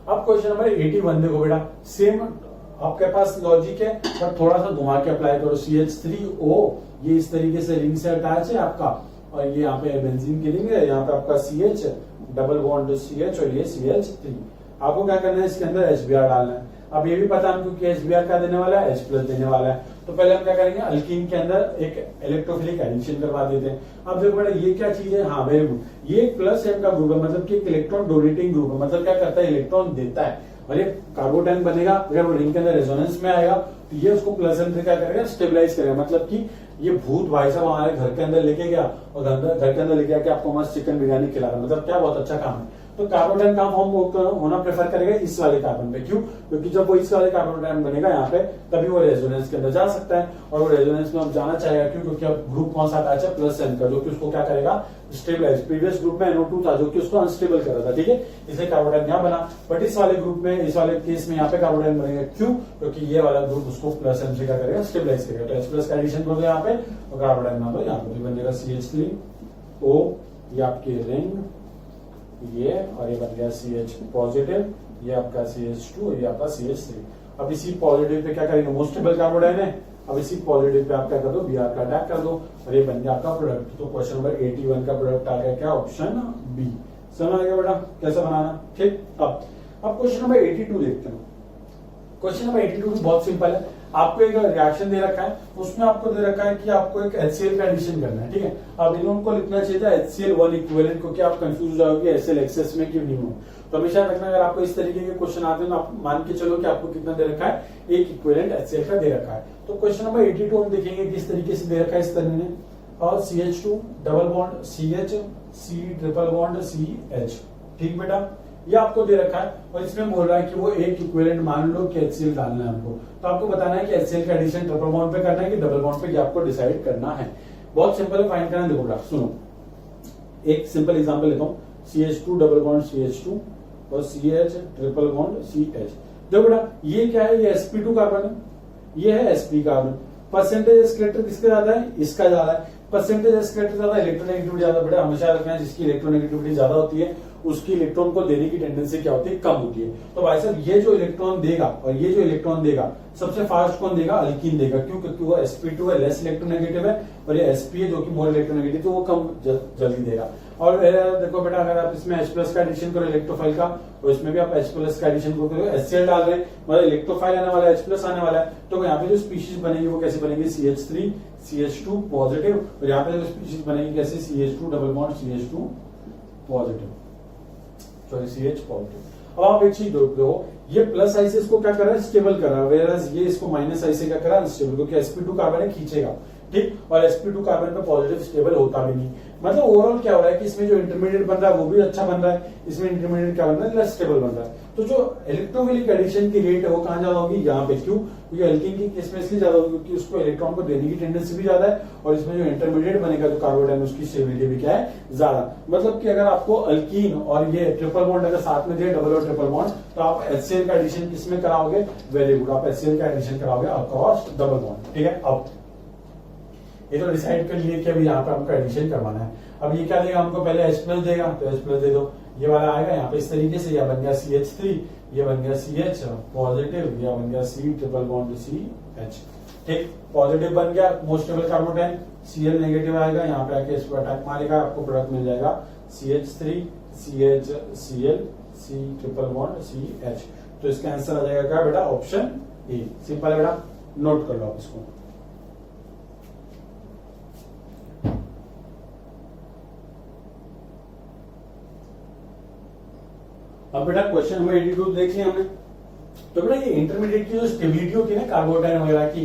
अब क्वेश्चन नंबर 81 देखो बेटा, सेम आपके पास लॉजिक है, पर थोड़ा सा घुमा के अप्लाई करो। CH3O ये इस तरीके से रिंग से अटैच है आपका, और ये यहाँ पे बेंजीन की रिंग है, यहाँ पे आपका CH डबल बॉन्ड CH, और ये CH3। आपको क्या करना है, इसके अंदर HBr डालना है। अब ये भी पता हमको कि HBr क्या देने वाला है, H+ देने वाला है। तो पहले हम क्या करेंगे, अल्कीन के अंदर एक इलेक्ट्रोफिलिक एडिशन करवा देते हैं। अब देखो बेटा ये क्या चीज है, हाँ वेरी गुड, ये एक +M का ग्रुप है, मतलब कि एक इलेक्ट्रॉन डोनेटिंग ग्रुप है, मतलब क्या करता है, इलेक्ट्रॉन देता है। और ये कार्बोटाइन बनेगा, अगर वो रिंग के अंदर रेजोनेंस में आएगा तो ये उसको +M से क्या करेगा, स्टेबलाइज करेगा। मतलब कि ये भूत भाई साहब हमारे घर के अंदर लेके गया, और घर के अंदर लेके आके आपको मस्त चिकन बिरयानी खिला रहा है, मतलब क्या बहुत अच्छा काम है। तो कार्बोटाइन काम हम होना प्रेफर करेगा इस वाले कार्बन पे। क्यों? क्योंकि जब वो इस वाले कार्बोटाइन बनेगा यहाँ पे, तभी वो रेजोनेंस के अंदर जा सकता है, और वो रेजोनेंस में अब जाना चाहेगा। क्यों? क्योंकि अब ग्रुप कौन सा अटैच है, +M का, जो कि उसको क्या करेगा, स्टेबलाइज। प्रीवियस ग्रुप में NO2 था जो कि उसको अनस्टेबल कर रहा था, ठीक है, इसलिए कार्बोटाइन यहाँ बना। बट इस वाले ग्रुप में, इस वाले केस में यहाँ पे कार्बोटाइन बनेगा। क्यों? क्योंकि ये वाला ग्रुप उसको +M से क्या करेगा, स्टेबलाइज करेगा। तो H+ का एडिशन कर दो यहाँ पे, और कार्बोटाइन बना दो यहाँ पे, बन जाएगा CH3O, ये आपकी रिंग, ये, और ये बन गया CH पॉजिटिव, ये आपका CH2, ये आपका CH3। अब इसी पॉजिटिव पे क्या करेंगे, मोस्ट स्टेबल कार्बोटाइन है, अब इसी पॉजिटिव पे आप क्या कर दो, Br का अटैक कर दो, और ये बन गया आपका प्रोडक्ट। तो क्वेश्चन नंबर 81 का प्रोडक्ट आ गया क्या, ऑप्शन बी। समझ आ गया बेटा कैसे बनाना, ठीक। अब क्वेश्चन नंबर 82 देखते हैं। क्वेश्चन नंबर 82 बहुत सिंपल है। आपको एक रिएक्शन दे रखा है, उसमें आपको दे रखा है कि आपको एक HCl का एडिशन करना है, ठीक है। अब इन लोगों को लिखना चाहिए था HCl1 इक्विवेलेंट, क्योंकि आप कंफ्यूज हो जाओगे HCl एक्सेस में क्यों नहीं हो। तो हमेशा रखना, अगर आपको इस तरीके के क्वेश्चन आते हैं तो आप मान के चलो कि आपको कितना दे रखा है, एक इक्विवेलेंट HCl का दे रखा है। तो क्वेश्चन नंबर 82 हम देखेंगे किस तरीके से दे रखा है इस तरह ने, और CH2 double bond CH, C triple bond CH, ठीक बेटा। ये आपको दे रखा है और इसमें बोल रहा है कि वो एक इक्विवेलेंट मान लो कि HCl डालना है हमको, तो आपको बताना है कि HCl का एडिशन ट्रिपल बॉन्ड पे करना है कि डबल बॉन्ड पे, ये आपको डिसाइड करना है। बहुत सिंपल है फाइंड करना। देखो बेटा सुनो, एक सिंपल एग्जांपल लेता हूँ, CH2 डबल बॉन्ड CH2 और CH ट्रिपल बॉन्ड CH। देखो बेटा ये क्या है, ये sp2 कार्बन है, ये है sp कार्बन। परसेंटेज एस्केलेटर किसका ज्यादा है, इसका ज्यादा है। परसेंटेज एस्केलेटर ज्यादा, इलेक्ट्रोनेगेटिविटी ज्यादा। बेटा हमेशा रखना है जिसकी इलेक्ट्रोनेगेटिविटी ज्यादा होती है उसकी इलेक्ट्रॉन को देने की टेंडेंसी क्या होती है, कम होती है। तो भाई साहब ये जो इलेक्ट्रॉन देगा और ये जो इलेक्ट्रॉन देगा, सबसे फास्ट कौन देगा, अल्कीन देगा। क्यों, क्योंकि वो sp2 है, लेस इलेक्ट्रोनेगेटिव है, और ये sp है जो कि मोर इलेक्ट्रोनेगेटिव, तो वो कम जल्दी देगा। और देखो बेटा अगर आप इसमें H+ का एडिशन करो इलेक्ट्रोफाइल का, और इसमें भी आप H+ का एडिशन करो, HCl डाल रहे हैं मतलब इलेक्ट्रोफाइल आने वाला है, H+ आने वाला है, तो यहाँ पे जो स्पीशीज बनेगी वो कैसे बनेगी, CH3 CH2 पॉजिटिव, और यहाँ पे जो स्पीशीज बनेगी कैसे, CH2 double bond CH2 positive, sorry CH positive. अब आप एक चीज देखो, ये प्लस आई से इसको क्या कर रहा है, स्टेबल कर रहा है, वेरस ये इसको माइनस आई से क्या कर रहा है, अनस्टेबल, क्योंकि sp2 कार्बन है खींचेगा, ठीक, और sp2 कार्बन पे पॉजिटिव स्टेबल होता भी नहीं। मतलब ओवरऑल क्या हो रहा है कि इसमें जो इंटरमीडिएट बन रहा है वो भी अच्छा बन रहा है, इसमें इंटरमीडिएट क्या बन रहा है, लेस स्टेबल बन रहा है। तो जो इलेक्ट्रोफिलिक एडिशन की रेट है वो कहां ज्यादा होगी, यहाँ पे। क्यों, क्योंकि एल्कीन की केस में इसलिए ज्यादा होगी क्योंकि उसको इलेक्ट्रॉन को देने की टेंडेंसी भी ज्यादा है, और इसमें जो इंटरमीडिएट बनेगा जो कार्बोडाइन उसकी स्टेबिलिटी भी क्या है, ज्यादा। मतलब कि अगर आपको अल्कीन और ये ट्रिपल बॉन्ड अगर साथ में दिए, डबल और ट्रिपल बॉन्ड, तो आप HCl का एडिशन किसमें कराओगे, वेरी गुड, आप HCl का एडिशन कराओगे अक्रॉस डबल बॉन्ड, ठीक है। अब ये तो डिसाइड कर लिए कि अभी यहाँ पे हमको एडिशन करवाना है। अब ये क्या देगा हमको, पहले H+ देगा, तो H+ दे दो, ये वाला आएगा यहाँ पे इस तरीके से, यह बन गया CH3, ये बन गया CH पॉजिटिव, यह बन गया C ट्रिपल बॉन्ड CH, ठीक, पॉजिटिव बन गया, मोस्ट स्टेबल कार्बोटाइन। Cl नेगेटिव आएगा, यहाँ पे आके इस पर अटैक मारेगा, आपको प्रोडक्ट मिल जाएगा CH3 CH Cl C triple bond CH। तो इसका आंसर आ जाएगा क्या बेटा, ऑप्शन ए। सिंपल है बेटा, नोट कर लो आप इसको। अब बेटा क्वेश्चन नंबर 82 देख लिया हमने। तो बेटा ये इंटरमीडिएट की जो स्टेबिलिटी होती है ना कार्बोटाइन वगैरह की,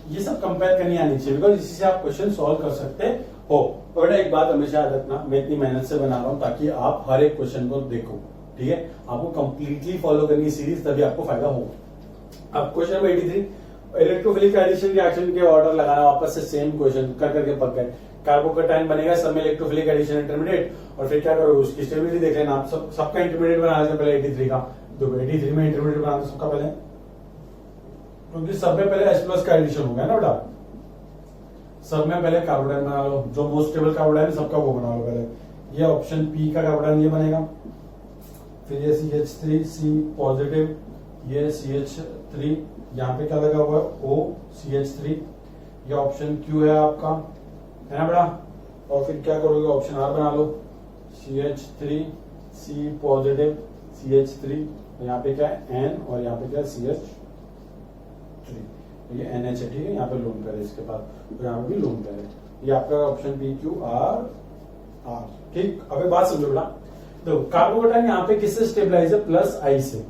ये सब कंपेयर करनी आनी चाहिए, बिकॉज इसी से आप क्वेश्चन सॉल्व कर सकते हो। तो बेटा एक बात हमेशा याद रखना, मैं इतनी मेहनत से बना रहा हूं ताकि आप हर एक क्वेश्चन को देखो, ठीक है। आपको कंप्लीटली फॉलो करनी है सीरीज, तभी आपको फायदा होगा। अब question number 83, electrophilic addition reaction के ऑर्डर लगाना, वापस से सेम क्वेश्चन कर करके पक गए। कार्बोकैटायन बनेगा सब में इलेक्ट्रोफिलिक एडिशन इंटरमीडिएट, और फिर क्या करोगे, उसकी स्टेबिलिटी देख लेना। आप सबका इंटरमीडिएट बनाना है पहले 83 का, तो 83 में इंटरमीडिएट बनाना सबका पहले, क्योंकि सब में पहले H+ का एडिशन हो गया ना बेटा, सब में पहले कार्बोटाइन बना लो, जो मोस्ट स्टेबल कार्बोटाइन है सबका वो बना लो पहले। ये ऑप्शन पी का कार्बोटाइन ये बनेगा, फिर ये CH3 C पॉजिटिव, ये CH3, यहाँ पे क्या लगा हुआ है O CH3, ये ऑप्शन Q है आपका, है ना बेटा। और फिर क्या करोगे, ऑप्शन R बना लो, CH3 C पॉजिटिव CH3, यहाँ पे क्या है N, और यहाँ पे क्या है CH3, ये NH है, ठीक है। यहाँ पे लोन पेयर है इसके पास, तो यहाँ पे भी लोन पेयर है, ये आपका ऑप्शन PQR, ठीक। अब बात समझो बेटा, तो कार्बोकैटायन यहाँ पे किससे स्टेबलाइज है, प्लस आई से,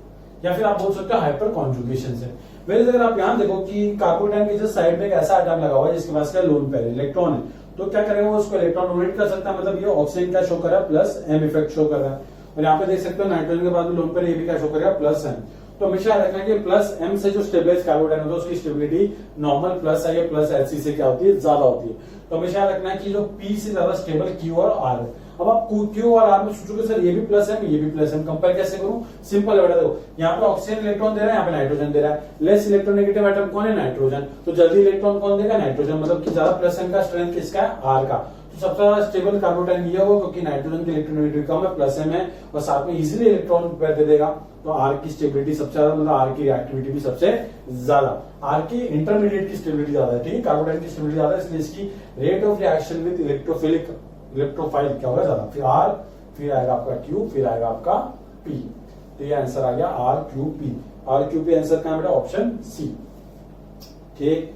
या फिर आप बोल सकते हो हाइपर कॉन्जुगेशन से। वैसे अगर आप यहाँ देखो कि कार्बोकैटायन के जस्ट साइड में एक ऐसा आइटम लगा हुआ है जिसके पास क्या लोन पेयर इलेक्ट्रॉन है, तो क्या करेगा वो उसको इलेक्ट्रॉन डोनेट कर सकता है, मतलब ये ऑक्सीजन क्या शो कर रहा है, प्लस M इफेक्ट शो कर रहा है। और यहाँ पे देख सकते हो नाइट्रोजन के बाद में लोन पेयर ये भी क्या शो करेगा, प्लस M। तो हमेशा रखना कि प्लस M से जो स्टेबलाइज कार्बोकैटायन होता है उसकी स्टेबिलिटी नॉर्मल प्लस है, प्लस Hc से क्या होती है, ज्यादा होती है। तो हमेशा रखना कि जो P से ज्यादा स्टेबल Q और R है। अब आप Q और R में सोचोगे सर ये भी प्लस M ये भी प्लस M, कंपेयर कैसे करूं, सिंपल है बेटा। देखो यहाँ पे ऑक्सीजन इलेक्ट्रॉन दे रहा है, यहाँ पे नाइट्रोजन दे रहा है, लेस इलेक्ट्रोनेगेटिव एटम कौन है, नाइट्रोजन, तो जल्दी इलेक्ट्रॉन कौन देगा, नाइट्रोजन, मतलब कि ज्यादा प्लस M का स्ट्रेंथ किसका है, R का। तो सबसे ज्यादा स्टेबल कार्बोटाइन ये होगा क्योंकि नाइट्रोजन की इलेक्ट्रोनेगेटिविटी कम है, प्लस M है, और साथ में इजीली इलेक्ट्रॉन पेयर दे देगा, तो R की स्टेबिलिटी सबसे ज्यादा, मतलब R की रिएक्टिविटी भी सबसे ज्यादा, R की इंटरमीडिएट की स्टेबिलिटी ज्यादा है, ठीक है। कार्बोटाइन की स्टेबिलिटी ज्यादा है, इसलिए इसकी rate of reaction with electrophile क्या होगा, ज्यादा। फिर R, फिर आएगा आपका Q, फिर आएगा आपका P, तो ये आंसर आ गया RQP। RQP आंसर कहां बेटा, ऑप्शन सी, ठीक।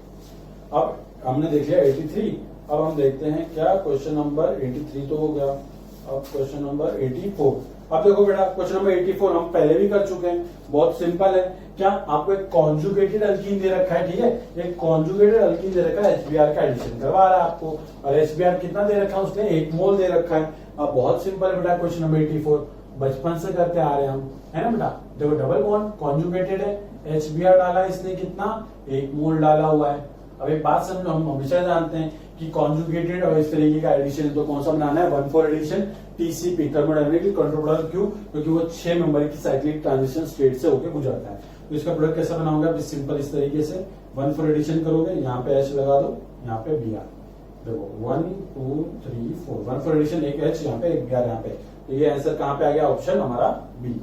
अब हमने देख लिया 83, अब हम देखते हैं क्या क्वेश्चन नंबर 83 तो हो गया, अब क्वेश्चन नंबर 84। अब देखो बेटा क्वेश्चन नंबर 84 हम पहले भी कर चुके हैं, बहुत सिंपल है। क्या आपको एक कॉन्जुगेटेड अल्कीन दे रखा है, ठीक है, एक कॉन्जुगेटेड अल्कीन दे रखा है, HBr का एडिशन करवा रहा है आपको, और HBr कितना दे रखा है उसने, 1 मोल दे रखा है। अब बहुत सिंपल है बेटा क्वेश्चन नंबर 84, बचपन से करते आ रहे हैं हम, है ना बेटा। देखो डबल बॉन्ड कॉन्जुगेटेड है, HBr डाला है इसने कितना, 1 मोल डाला हुआ है। अब एक बात समझो, हम हमेशा जानते हैं कि कॉन्जुगेटेड और इस तरीके का एडिशन तो कौन सा बनाना है, 1,4 addition TCP thermodynamic control product. क्यों? क्योंकि वो 6 मेंबर की साइक्लिक ट्रांजिशन स्टेट से होकर गुजरता है। तो इसका प्रोडक्ट कैसा बनाओगे आप, सिंपल इस तरीके से 1,4 एडिशन करोगे, यहाँ पे H लगा दो, यहाँ पे Br। देखो 1 2 3 4 1,4 एडिशन, एक H यहाँ पे, एक Br यहाँ पे। तो ये आंसर कहाँ पे आ गया, ऑप्शन हमारा बी।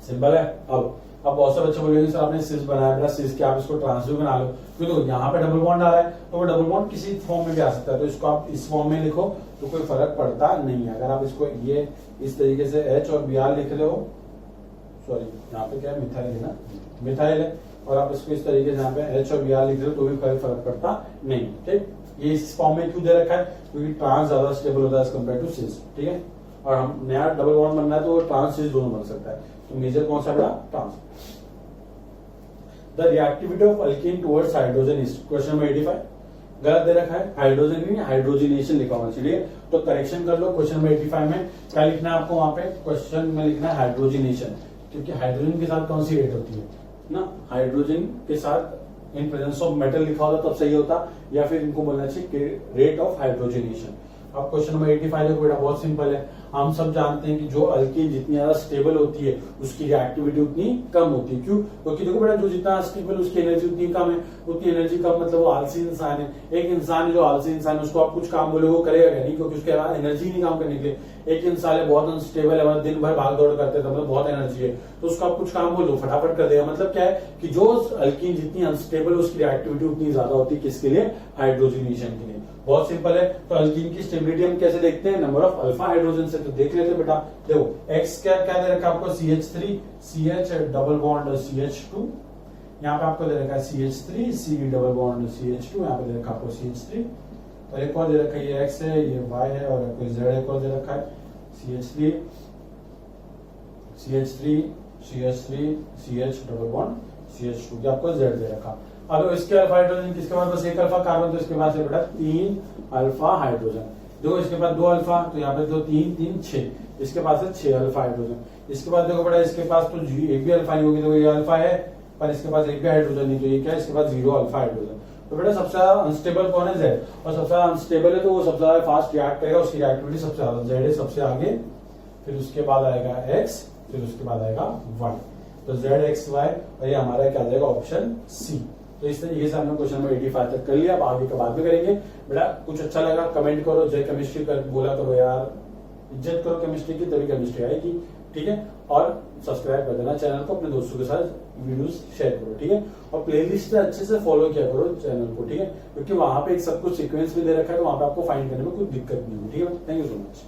सिंपल है। अब बहुत से बच्चे बोलेंगे सर आपने सिस बनाया, बेटा सिस क्या आप इसको ट्रांस बना लो, क्योंकि तो यहाँ पे डबल बॉन्ड आ रहा है, तो वो डबल बॉन्ड किसी फॉर्म में भी आ सकता है। तो इसको आप इस फॉर्म में लिखो तो कोई फर्क पड़ता नहीं है। अगर आप इसको ये इस तरीके से H और Br लिख रहे हो, सॉरी यहाँ पे क्या है, मिथाइल है ना, मिथाइल है, और आप इसको इस तरीके से यहाँ पे H और Br लिख रहे हो तो भी कोई फर्क पड़ता नहीं। ठीक, ये इस फॉर्म में क्यों दे रखा है, क्योंकि ट्रांस ज्यादा स्टेबल होता है एज कम्पेयर टू सिस। ठीक है, और हम नया डबल बॉन्ड बनना है तो ट्रांस सिस दोनों बन सकता है। तो मेजर कौन सा बेटा, trans. The reactivity of alkene towards hydrogen is, question number 85 गलत दे रखा है, हाइड्रोजन नहीं हाइड्रोजनेशन लिखा होना चाहिए। तो करेक्शन कर लो, क्वेश्चन नंबर 85 में क्या लिखना है आपको, वहां पे क्वेश्चन में लिखना है हाइड्रोजनेशन, क्योंकि हाइड्रोजन के साथ कौन सी रेट होती है ना, हाइड्रोजन के साथ इन प्रेजेंस ऑफ मेटल लिखा होता तब सही होता, या फिर इनको बोलना चाहिए रेट ऑफ हाइड्रोजनेशन। अब क्वेश्चन नंबर 85 देखो बेटा, बहुत सिंपल है। हम सब जानते हैं कि जो अल्कीन जितनी ज्यादा स्टेबल होती है उसकी रिएक्टिविटी उतनी कम होती है। क्यों? क्योंकि देखो बेटा जो जितना स्टेबल उसकी एनर्जी उतनी कम है, उतनी एनर्जी कम मतलब वो आलसी इंसान है। एक इंसान है जो आलसी इंसान है उसको आप कुछ काम बोले वो करेगा नहीं, क्योंकि उसके पास एनर्जी नहीं काम करने के लिए। एक इंसान है बहुत अनस्टेबल है, मतलब दिन भर भाग दौड़ करते हैं, मतलब बहुत एनर्जी है, तो उसको आप कुछ काम बोलो फटाफट कर देगा। मतलब क्या है कि जो अल्कीन जितनी अनस्टेबल उसकी रिएक्टिविटी उतनी ज्यादा होती है, किसके लिए, हाइड्रोजनेशन के लिए। बहुत सिंपल है। तो अल्कीन की स्टेबिलिटी हम कैसे देखते हैं, नंबर ऑफ अल्फा हाइड्रोजन से। तो देख लेते बेटा, देखो X क्या क्या दे रखा है आपको, CH3 CH double bond CH2, यहाँ पे आपको दे रखा है CH3 C double bond CH2, यहाँ पे दे रखा है आपको CH3, और एक और दे रखा है ये X है, ये Y है, और आपको Z एक और दे रखा है CH3 CH double bond CH2, आपको Z दे रखा। अब इसके अल्फा हाइड्रोजन किसके पास, बस एक अल्फा कार्बन, तो इसके पास है बेटा 3 अल्फा हाइड्रोजन। देखो इसके पास 2 अल्फा, तो यहाँ पे 2 3 3 6, इसके पास है 6 अल्फा हाइड्रोजन। इसके बाद देखो बेटा इसके पास तो एक भी अल्फा नहीं होगी, तो ये अल्फा है पर इसके पास एक भी हाइड्रोजन नहीं, तो ये क्या है, इसके पास 0 अल्फा हाइड्रोजन। तो बेटा सबसे ज्यादा अनस्टेबल कौन है, Z, और सबसे ज्यादा अनस्टेबल है तो वो सबसे ज्यादा फास्ट रिएक्ट करेगा, उसकी रिएक्टिविटी सबसे ज्यादा, Z है सबसे आगे, फिर उसके बाद आएगा X, फिर उसके बाद आएगा Y। तो Z X Y, और ये हमारा क्या जाएगा, ऑप्शन C। तो इस तरीके से हमने क्वेश्चन नंबर 85 तक कर लिया। अब आगे का बाद में करेंगे। बेटा कुछ अच्छा लगा कमेंट करो, जय केमिस्ट्री कर बोला करो यार, इज्जत करो केमिस्ट्री की, तभी केमिस्ट्री आएगी। ठीक है, और सब्सक्राइब कर देना चैनल को, अपने दोस्तों के साथ वीडियोस शेयर करो। ठीक है, और प्लेलिस्ट में अच्छे से फॉलो किया करो चैनल को। ठीक है, क्योंकि वहां पे एक सब कुछ सीक्वेंस में दे रखा है, तो वहां पे आपको फाइंड करने में कोई दिक्कत नहीं होगी। ठीक है, थैंक यू सो मच।